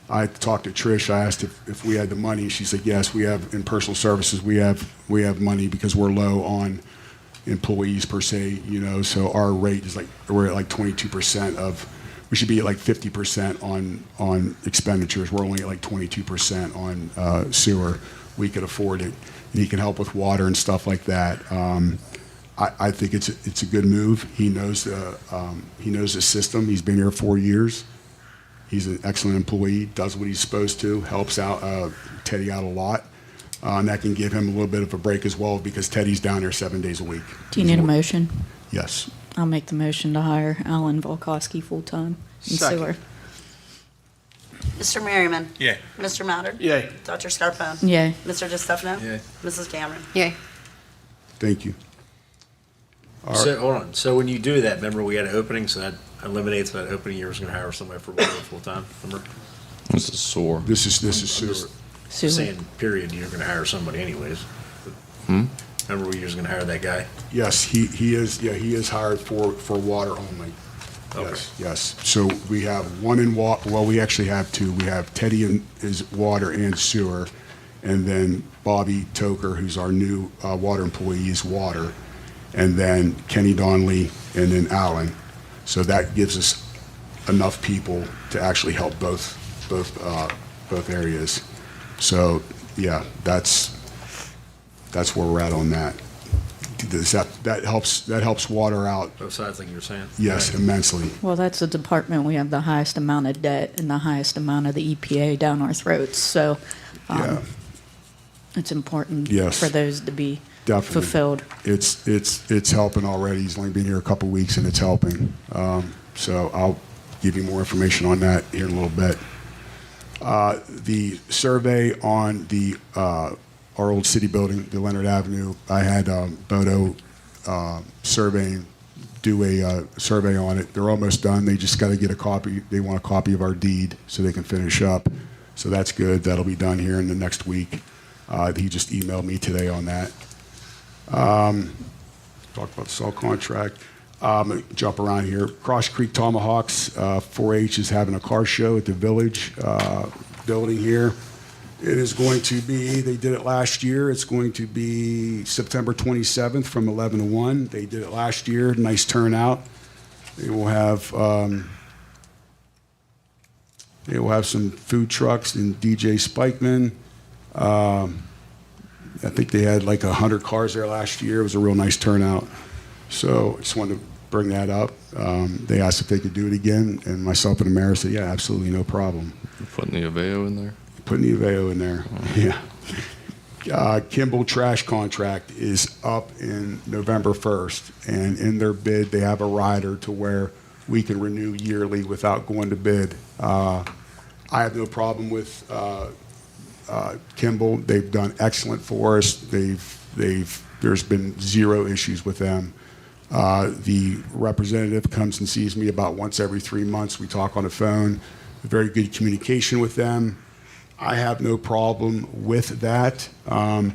I talked to Trish, I asked if we had the money, she said, yes, we have, in personal services, we have money because we're low on employees per se, so our rate is we're at 22% we should be at 50% on expenditures. We're only at 22% on sewer. We could afford it. And he can help with water and stuff like that. I think it's a good move. He knows the system. He's been here 4 years. He's an excellent employee, does what he's supposed to, helps out Teddy out a lot. And that can give him a little bit of a break as well because Teddy's down here 7 days a week. Do you need a motion? Yes. I'll make the motion to hire Alan Volkowski full-time in Second. sewer. Mr. Merriman? Yay. Mr. Matter? Yay. Dr. Scarpone? Yay. Mr. DeStefano? Yay. Mrs. Cameron? Yay. Thank you. So, hold on. So when you do that, remember we had an opening, so that eliminates that opening. You were going to hire somebody for water full-time, remember? This is sore. This is sewer. Sewer. Saying, period, you're going to hire somebody anyways. Remember we were going to hire that guy? Yes, he is hired for water only. Okay. Yes. So we have one in water, well, we actually have 2. We have Teddy is water and sewer, and then Bobby Toker, who's our new water employee, is water, and then Kenny Donnelly, and then Alan. So that gives us enough people to actually help both areas. So, yeah, that's where we're at on that. That helps water out, Both sides, like you were saying? yes, immensely. Well, that's the department we have the highest amount of debt and the highest amount of the EPA down our throats. So Yeah, it's important Yes. for those to be definitely. fulfilled. It's helping already. He's only been here a couple weeks and it's helping. So I'll give you more information on that here in a little bit. The survey on our old city building, the Leonard Avenue, I had Bodo surveying, do a survey on it. They're almost done. They just got to get a copy. They want a copy of our deed so they can finish up. So that's good. That'll be done here in the next week. He just emailed me today on that. Talk about the salt contract. Jump around here. Cross Creek Tomahawks, 4-H is having a car show at the village building here. It is going to be, they did it last year, it's going to be September 27th from 11 to 1. They did it last year, nice turnout. They will have some food trucks and DJ Spikeman. I think they had 100 cars there last year. It was a real nice turnout. So I just wanted to bring that up. They asked if they could do it again, and myself and the mayor said, yeah, absolutely, no problem. You're putting the Aveo in there? Putting the Aveo in there, yeah. Kimball trash contract is up in November 1st, and in their bid, they have a rider to where we can renew yearly without going to bid. I have no problem with Kimball. They've done excellent for us. There's been zero issues with them. The representative comes and sees me about once every 3 months. We talk on the phone. Very good communication with them. I have no problem with that. I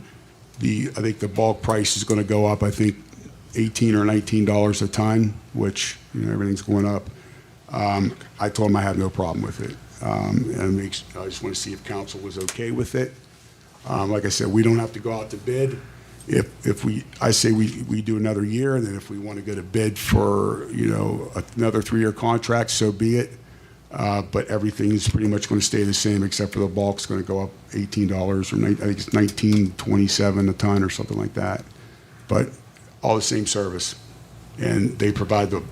think the bulk price is going to go up, I think, $18 or $19 a ton, which, everything's going up. I told them I have no problem with it. And I just want to see if council was okay with it. Like I said, we don't have to go out to bid. I say we do another year, and then if we want to go to bid for, another 3-year contract, so be it. But everything's pretty much going to stay the same, except for the bulk's going to go up $18, or I think it's $19.27 a ton or something like that. But all the same service, and they provide the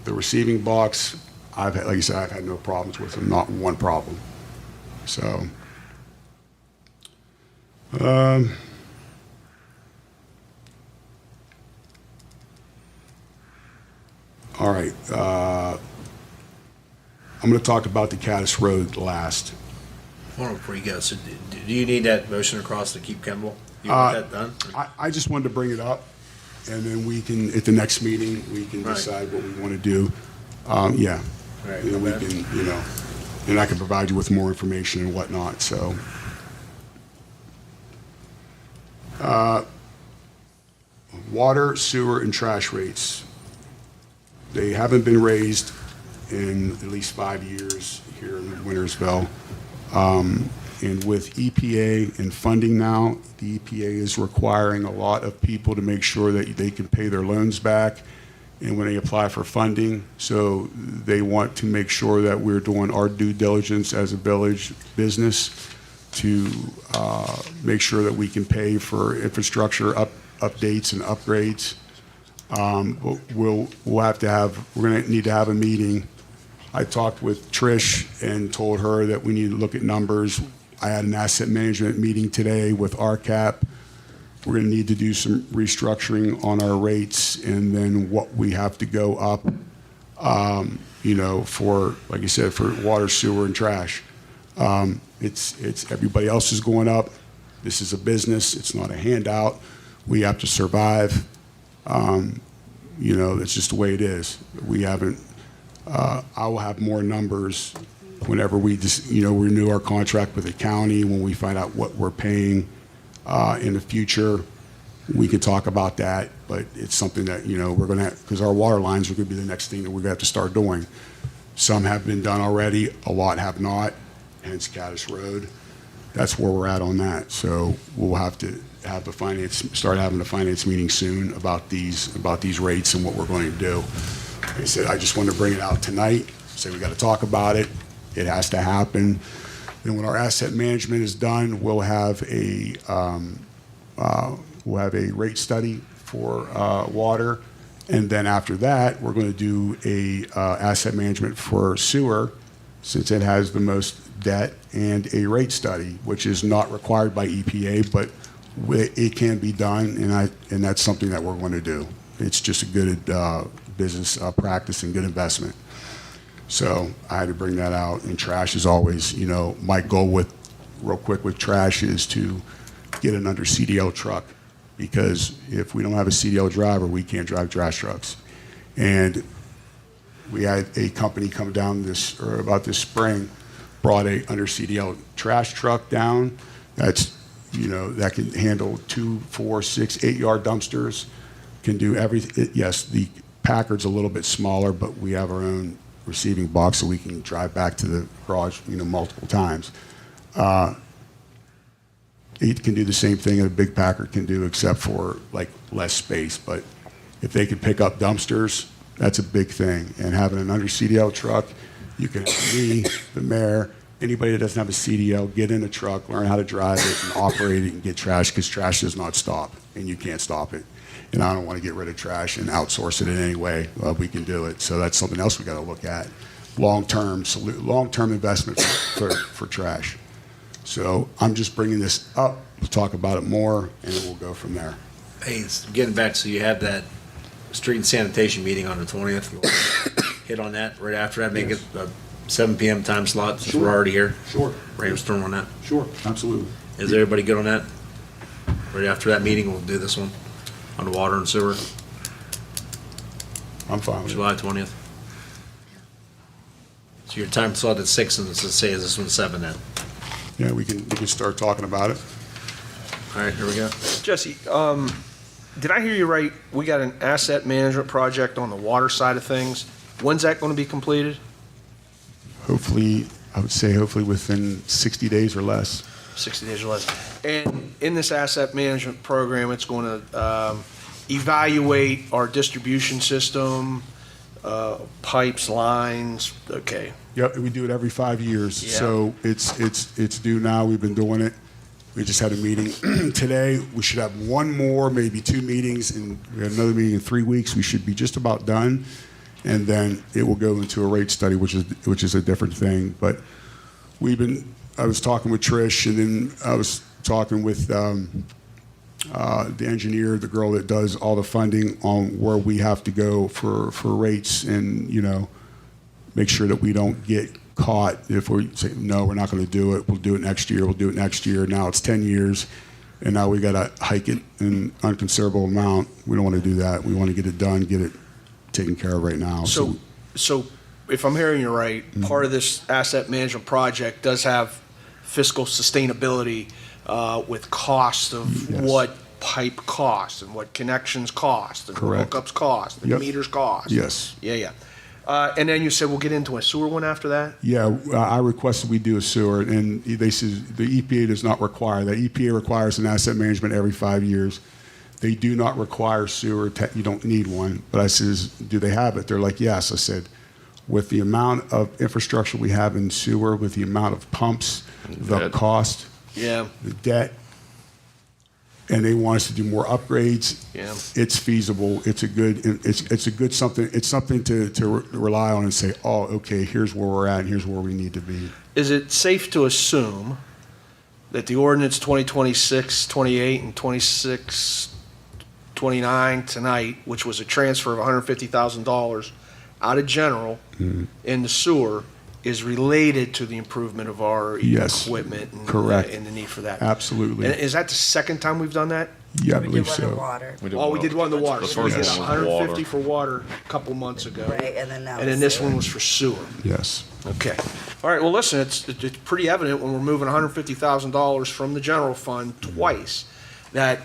receiving box. Like I said, I've had no problems with them, not one problem. So, all right. I'm going to talk about the Caddis Road last. Hold on before you go. So do you need that motion across to keep Kimball? You want that done? I just wanted to bring it up, and then we can, at the next meeting, we can Right. decide what we want to do. Yeah. Right, And we okay. can, and I can provide you with more information and whatnot, so. Water, sewer, and trash rates. They haven't been raised in at least 5 years here in Wintersville. And with EPA and funding now, the EPA is requiring a lot of people to make sure that they can pay their loans back and when they apply for funding. So they want to make sure that we're doing our due diligence as a village business to make sure that we can pay for infrastructure updates and upgrades. We're going to need to have a meeting. I talked with Trish and told her that we need to look at numbers. I had an asset management meeting today with RCAP. We're going to need to do some restructuring on our rates and then what we have to go up, for, like I said, for water, sewer, and trash. It's everybody else is going up. This is a business. It's not a handout. We have to survive. That's just the way it is. We haven't. I will have more numbers whenever we just, renew our contract with the county, when we find out what we're paying in the future. We can talk about that, but it's something that, we're going to, because our water lines are going to be the next thing that we're going to have to start doing. Some have been done already, a lot have not, hence Caddis Road. That's where we're at on that. So we'll have to have start having the finance meeting soon about these rates and what we're going to do. Like I said, I just wanted to bring it out tonight, say we got to talk about it. It has to happen. And when our asset management is done, we'll have a rate study for water, and then after that, we're going to do a asset management for sewer, since it has the most debt, and a rate study, which is not required by EPA, but it can be done, and that's something that we're going to do. It's just a good business practice and good investment. So I had to bring that out. And trash is always, my goal real quick with trash is to get an under CDL truck, because if we don't have a CDL driver, we can't drive trash trucks. And we had a company come down about this spring, brought a under CDL trash truck down. That's, that can handle 2, 4, 6, 8-yard dumpsters, can do everything. Yes, the Packard's a little bit smaller, but we have our own receiving box, so we can drive back to the garage, multiple times. It can do the same thing that a big Packard can do, except for less space. But if they can pick up dumpsters, that's a big thing. And having an under CDL truck, you can have me, the mayor, anybody that doesn't have a CDL, get in a truck, learn how to drive it and operate it and get trash, because trash does not stop, and you can't stop it. And I don't want to get rid of trash and outsource it in any way. We can do it. So that's something else we got to look at. Long-term investment for trash. So I'm just bringing this up to talk about it more, and we'll go from there. Hey, getting back, so you have that street and sanitation meeting on the 20th. You want to hit on that right after that, make it a 7 PM time slot since we're already here. Sure. Brainstorm on that. Sure, absolutely. Is everybody good on that? Right after that meeting, we'll do this one on the water and sewer, I'm fine with it. July 20th. So your time slot at 6, and let's say is this one 7 then? Yeah, we can start talking about it. All right, here we go. Jesse, did I hear you right? We got an asset management project on the water side of things. When's that going to be completed? Hopefully, I would say hopefully within 60 days or less. 60 days or less. And in this asset management program, it's going to evaluate our distribution system, pipes, lines, okay. Yep, we do it every 5 years. Yeah. So it's due now. We've been doing it. We just had a meeting today. We should have one more, maybe 2 meetings, and we have another meeting in 3 weeks. We should be just about done, and then it will go into a rate study, which is a different thing. But I was talking with Trish, and then I was talking with the engineer, the girl that does all the funding on where we have to go for rates, and make sure that we don't get caught if we say no, we're not going to do it. We'll do it next year. We'll do it next year. Now it's 10 years, and now we got to hike it in unconsiderable amount. We don't want to do that. We want to get it done, get it taken care of right now. So if I'm hearing you right, part of this asset management project does have fiscal sustainability with cost of Yes. what pipe costs and what connections cost and Correct. hookups cost and Yep. meters cost. Yes. Yeah. And then you said we'll get into a sewer one after that? Yeah, I requested we do a sewer, and they said the EPA does not require that. EPA requires an asset management every 5 years. They do not require sewer. You don't need one. But I says, do they have it? They're like, yes. I said, with the amount of infrastructure we have in sewer, with the amount of pumps, the Debt. cost, Yeah. the debt, and they want us to do more upgrades. Yeah. It's feasible. It's a good something. It's something to rely on and say, oh, okay, here's where we're at, and here's where we need to be. Is it safe to assume that the ordinance 2026, 28, and 26, 29 tonight, which was a transfer of $150,000 out of general in the sewer, is related to the improvement of our Yes. equipment and, Correct. and the need for that? Absolutely. And is that the second time we've done that? Yeah, I We did believe one in so. water, We did one in the water. The So we first did one was 150 water. for water a couple months ago. right, and then now. And then it's this sewer. one was for sewer. Yes. Okay. All right, well, listen, it's pretty evident when we're moving $150,000 from the general fund twice, that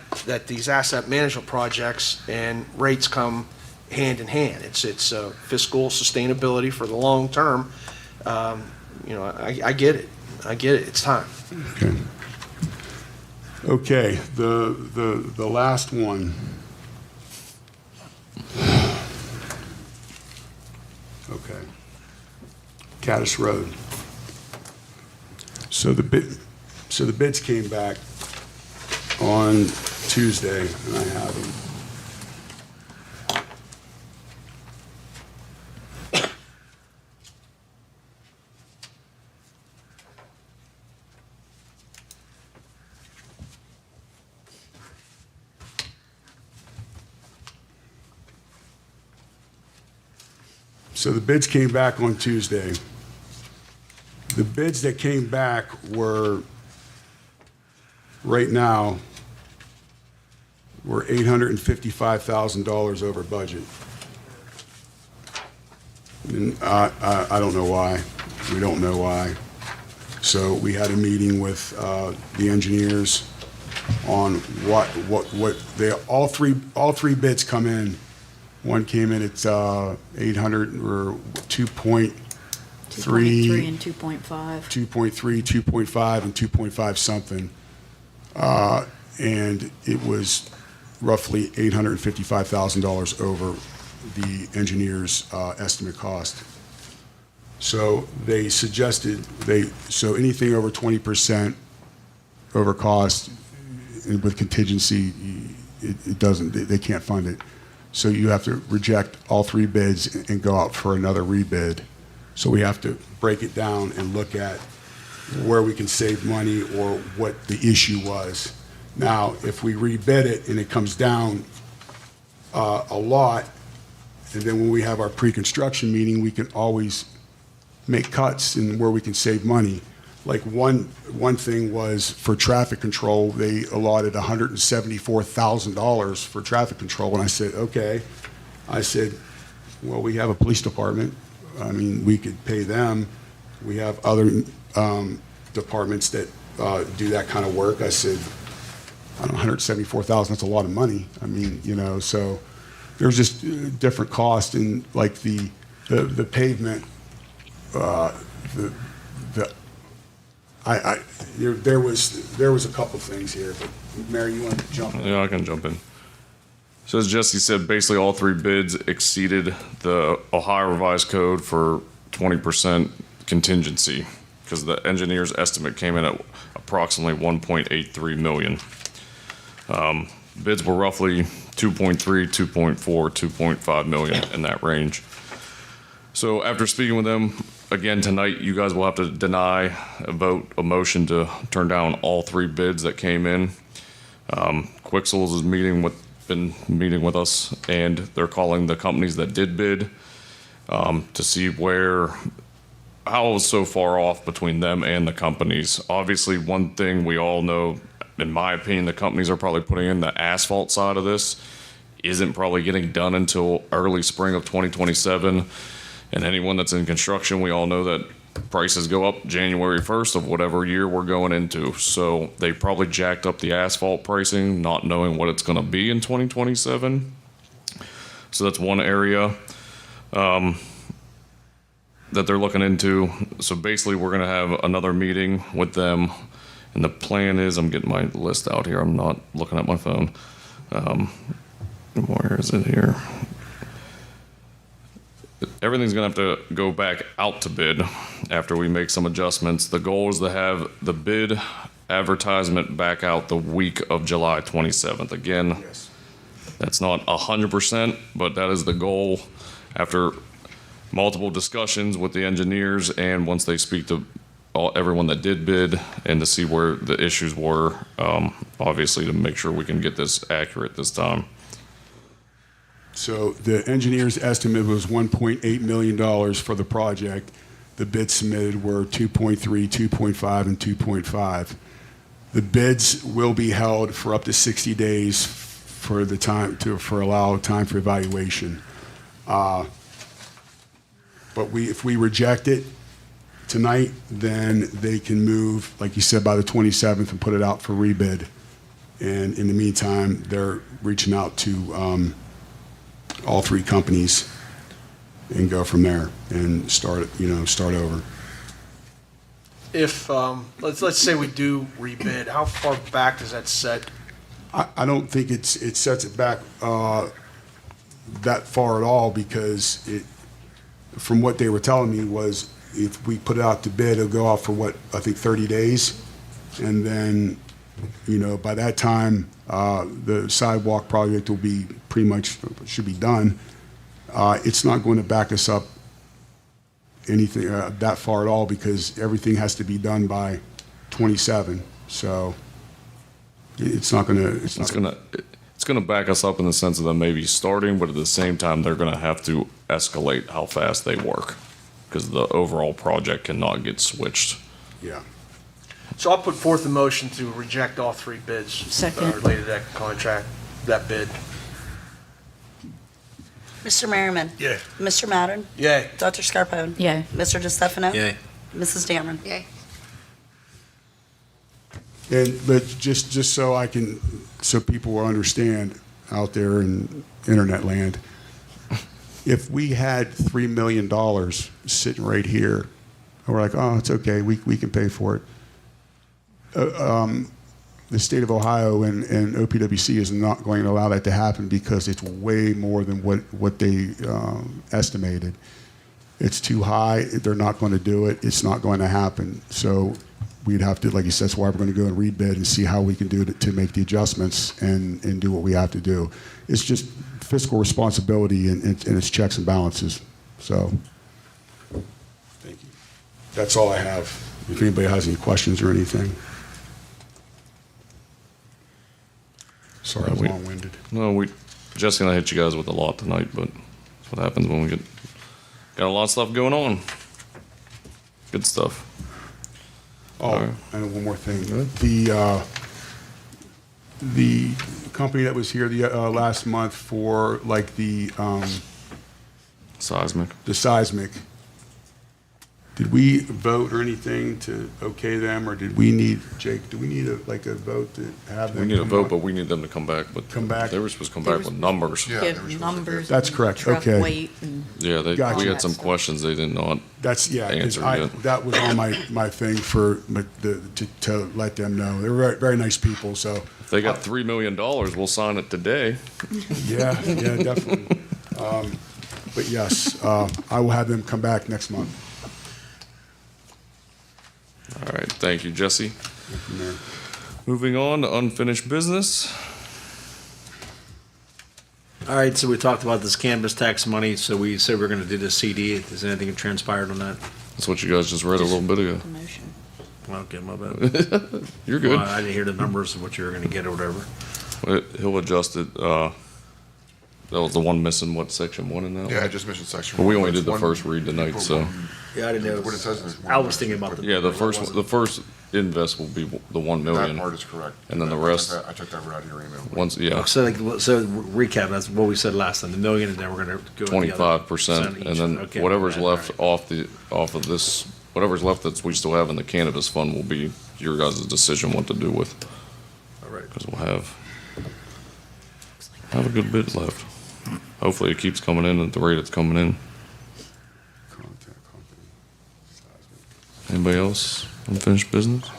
these asset management projects and rates come hand in hand. It's fiscal sustainability for the long term. I get it. It's time. Okay. Okay. The last one. Okay. Caddis Road. So the bids came back on Tuesday, and I have them. So the bids came back on Tuesday. The bids that came back were, right now, we're $855,000 over budget. And I don't know why. We don't know why. So we had a meeting with the engineers on what they, all three bids come in. One came in at 800 or 2.3. 2.3 and 2.5. 2.3, 2.5, and 2.5 something. And it was roughly $855,000 over the engineer's estimate cost. So they suggested, so anything over 20% over cost with contingency, it doesn't, they can't fund it. So you have to reject all three bids and go out for another rebid. So we have to break it down and look at where we can save money or what the issue was. Now, if we rebid it and it comes down a lot, and then when we have our pre-construction meeting, we can always make cuts in where we can save money. Like one thing was for traffic control, they allotted $174,000 for traffic control, and I said, okay. I said, well, we have a police department. I mean, we could pay them. We have other departments that do that kind of work. I said, I don't know, $174,000, that's a lot of money. I mean, you know, so there's just different costs in like the pavement, there was a couple things here, but Mary, you want to jump in? Yeah, I can jump in. So as Jesse said, basically all three bids exceeded the Ohio Revised Code for 20% contingency because the engineer's estimate came in at approximately 1.83 million. Bids were roughly 2.3, 2.4, 2.5 million in that range. So after speaking with them again tonight, you guys will have to vote a motion to turn down all three bids that came in. Quixels is been meeting with us, and they're calling the companies that did bid to see how it was so far off between them and the companies. Obviously, one thing we all know, in my opinion, the companies are probably putting in the asphalt side of this isn't probably getting done until early spring of 2027. And anyone that's in construction, we all know that prices go up January 1st of whatever year we're going into. So they probably jacked up the asphalt pricing, not knowing what it's going to be in 2027. So that's one area that they're looking into. So basically, we're going to have another meeting with them. And the plan is, I'm getting my list out here. I'm not looking at my phone. Where is it here? Everything's going to have to go back out to bid after we make some adjustments. The goal is to have the bid advertisement back out the week of July 27th. Again, Yes. that's not 100%, but that is the goal after multiple discussions with the engineers and once they speak to everyone that did bid and to see where the issues were, obviously to make sure we can get this accurate this time. So the engineer's estimate was $1.8 million for the project. The bids submitted were 2.3, 2.5, and 2.5. The bids will be held for up to 60 days for allow time for evaluation. But if we reject it tonight, then they can move, like you said, by the 27th and put it out for rebid. And in the meantime, they're reaching out to all three companies and go from there and start over. If, let's say we do rebid, how far back does that set? I don't think it sets it back that far at all because from what they were telling me was if we put it out to bid, it'll go out for I think 30 days. And then, by that time, the sidewalk project will be should be done. It's not going to back us up anything that far at all because everything has to be done by 27. So it's not going to. It's going to back us up in the sense of them maybe starting, but at the same time, they're going to have to escalate how fast they work because the overall project cannot get switched. Yeah. So I'll put forth a motion to reject all three bids Second. related to that contract, that bid. Mr. Merriman? Yeah. Mr. Mattern? Yay. Dr. Scarpone? Yay. Mr. DeStefano? Yay. Mrs. Dameron? Yay. But just so people will understand out there in internet land, if we had $3 million sitting right here, and we're like, oh, it's okay, we can pay for it. The state of Ohio and OPWC is not going to allow that to happen because it's way more than what they estimated. It's too high. They're not going to do it. It's not going to happen. So we'd have to, like you said, that's why we're going to go and rebid and see how we can do it to make the adjustments and do what we have to do. It's just fiscal responsibility and it's checks and balances. So, thank you. That's all I have. if anybody has any questions or anything. Sorry, I was long-winded. No, Jesse and I hit you guys with a lot tonight, but that's what happens when we got a lot of stuff going on. Good stuff. All Oh, right. and one more thing. The company that was here last month for like the Seismic. seismic, did we vote or anything to okay them, or did we need, Jake, do we need a vote to have them? We need a come vote, on? but we need them to come back. But Come back? They were supposed to come back with numbers. Yeah, they were Give supposed to numbers. That's and correct, truck okay. weight and Yeah, we Gotcha. had some questions they did not. That's, yeah, 'cause Answer yet. that was on my thing to let them know. They were very, very nice people, so, If they got $3 million, we'll sign it today. yeah, definitely. But yes, I will have them come back next month. All right, thank you, Jesse. From there. Moving on to unfinished business. All right, so we talked about this cannabis tax money, so we said we are gonna do the CD. Has anything transpired on that? That's what you guys just read a little bit ago. the motion. Well, okay, my bad. You're good. Well, I didn't hear the numbers of what you were gonna get or whatever. He'll adjust it. That was the one missing, what, section 1 in that? Yeah, I one? just mentioned section But we one. only It's did the one- first read tonight, so. Yeah, I didn't know. What it says is I was thinking about the. Yeah, the first invest will be the 1 That million. part is correct. And then the rest- I took that right out of your email. Once, yeah, So recap, that's what we said last time, the million, and then we're gonna go. with the other 25%, each. and then Okay, whatever's all right, left all off of this, whatever's left that we still have in the cannabis fund will be your guys' decision what to do with, right. All right. because we'll have a good bit left. Hopefully it keeps coming in at the rate it's coming in. Contact company, seismic. Anybody else unfinished business?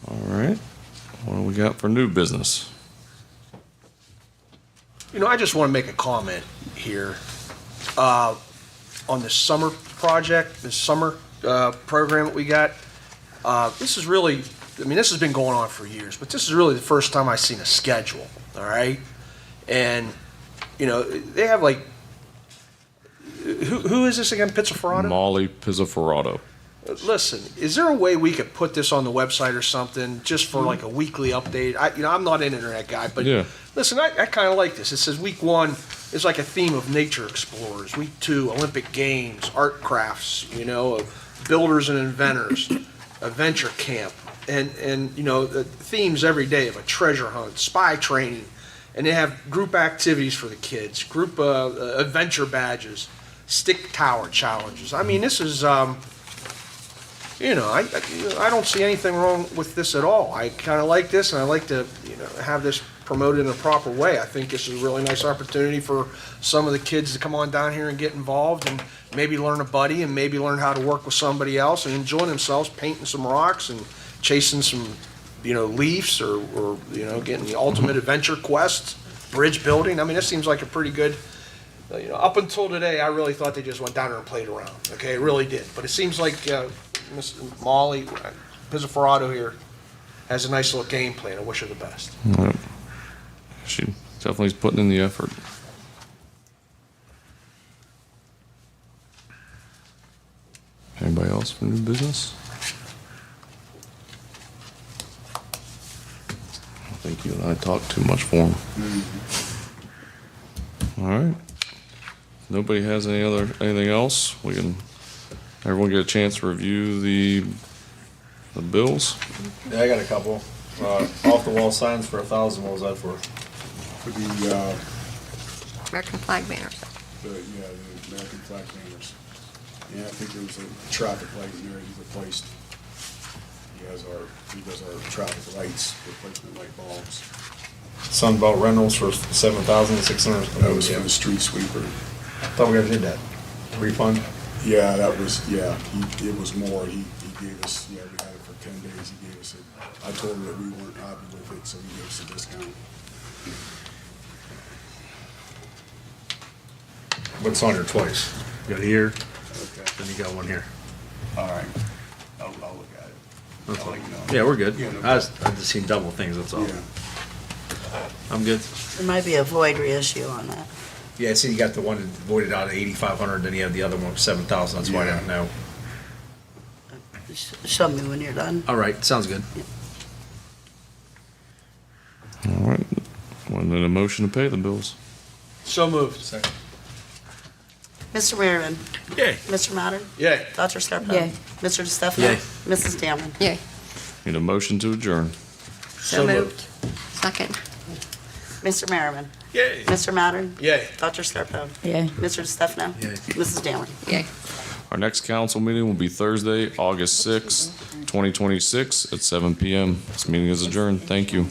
All right, what do we got for new business? You know, I just want to make a comment here on this summer project, this summer program that we got. This is really, I mean, this has been going on for years, but this is really the first time I've seen a schedule, all right? And, you know, they have like, who is this again, Pizzaferrado? Molly Pizzaferrado. Listen, is there a way we could put this on the website or something, just for like a weekly update? I'm not an internet guy, but Yeah. listen, I kind of like this. It says week 1 is like a theme of nature explorers. Week 2, Olympic Games, art crafts, builders and inventors, a venture camp, and the themes every day of a treasure hunt, spy training, and they have group activities for the kids, group adventure badges, stick tower challenges. I mean, this is. I don't see anything wrong with this at all. I kind of like this, and I like to, have this promoted in a proper way. I think this is a really nice opportunity for some of the kids to come on down here and get involved and maybe learn a buddy and maybe learn how to work with somebody else and enjoy themselves painting some rocks and chasing some, leaves or getting the ultimate adventure quest, bridge building. I mean, this seems like a pretty good. Up until today, I really thought they just went down there and played around. Okay, it really did. But it seems like Miss Molly Pizzaferrado here has a nice little game plan. I wish her the best. All right. She definitely is putting in the effort. Anybody else for new business? I think you and I talked too much for him. All right. Nobody has anything else? Everyone get a chance to review the bills? Yeah, I got a couple. Off the wall signs for 1,000, what was that for? For the, American flag banners. the American flag banners. Yeah, I think there was a traffic light in there he replaced. He does our traffic lights, replacement light bulbs. Sunbelt Rentals for 7,600. That was for the street sweeper. Thought we already did that. Refund? Yeah, it was more. He gave us, we had it for 10 days. He gave us I told him that we weren't happy with it, so he gave us a discount. What's on here twice? You got here, Okay. then you got one here. All right. I'll look at it. That's I'll all. let you know. Yeah, we're good. Yeah, no I just seen double things, that's all. Yeah. I'm good. There might be a void reissue on that. Yeah, see, you got the one that voided out at 8,500, then you have the other one, 7,000, that's why I don't know. Show me when you're done. All right, sounds good. All right. One a motion to pay the bills. So moved. Mr. Merriman? Yay. Mr. Mattern? Yay. Dr. Scarpa? Yay. Mr. DeStefano? Yay. Mrs. Damon? Yay. Need a motion to adjourn. So moved. Second. Mr. Merriman? Yay. Mr. Mattern? Yay. Dr. Scarpa? Yay. Mr. DeStefano? Yay. Mrs. Damon? Yay. Our next council meeting will be Thursday, August 6th, 2026 at 7 PM. This meeting is adjourned. Thank you.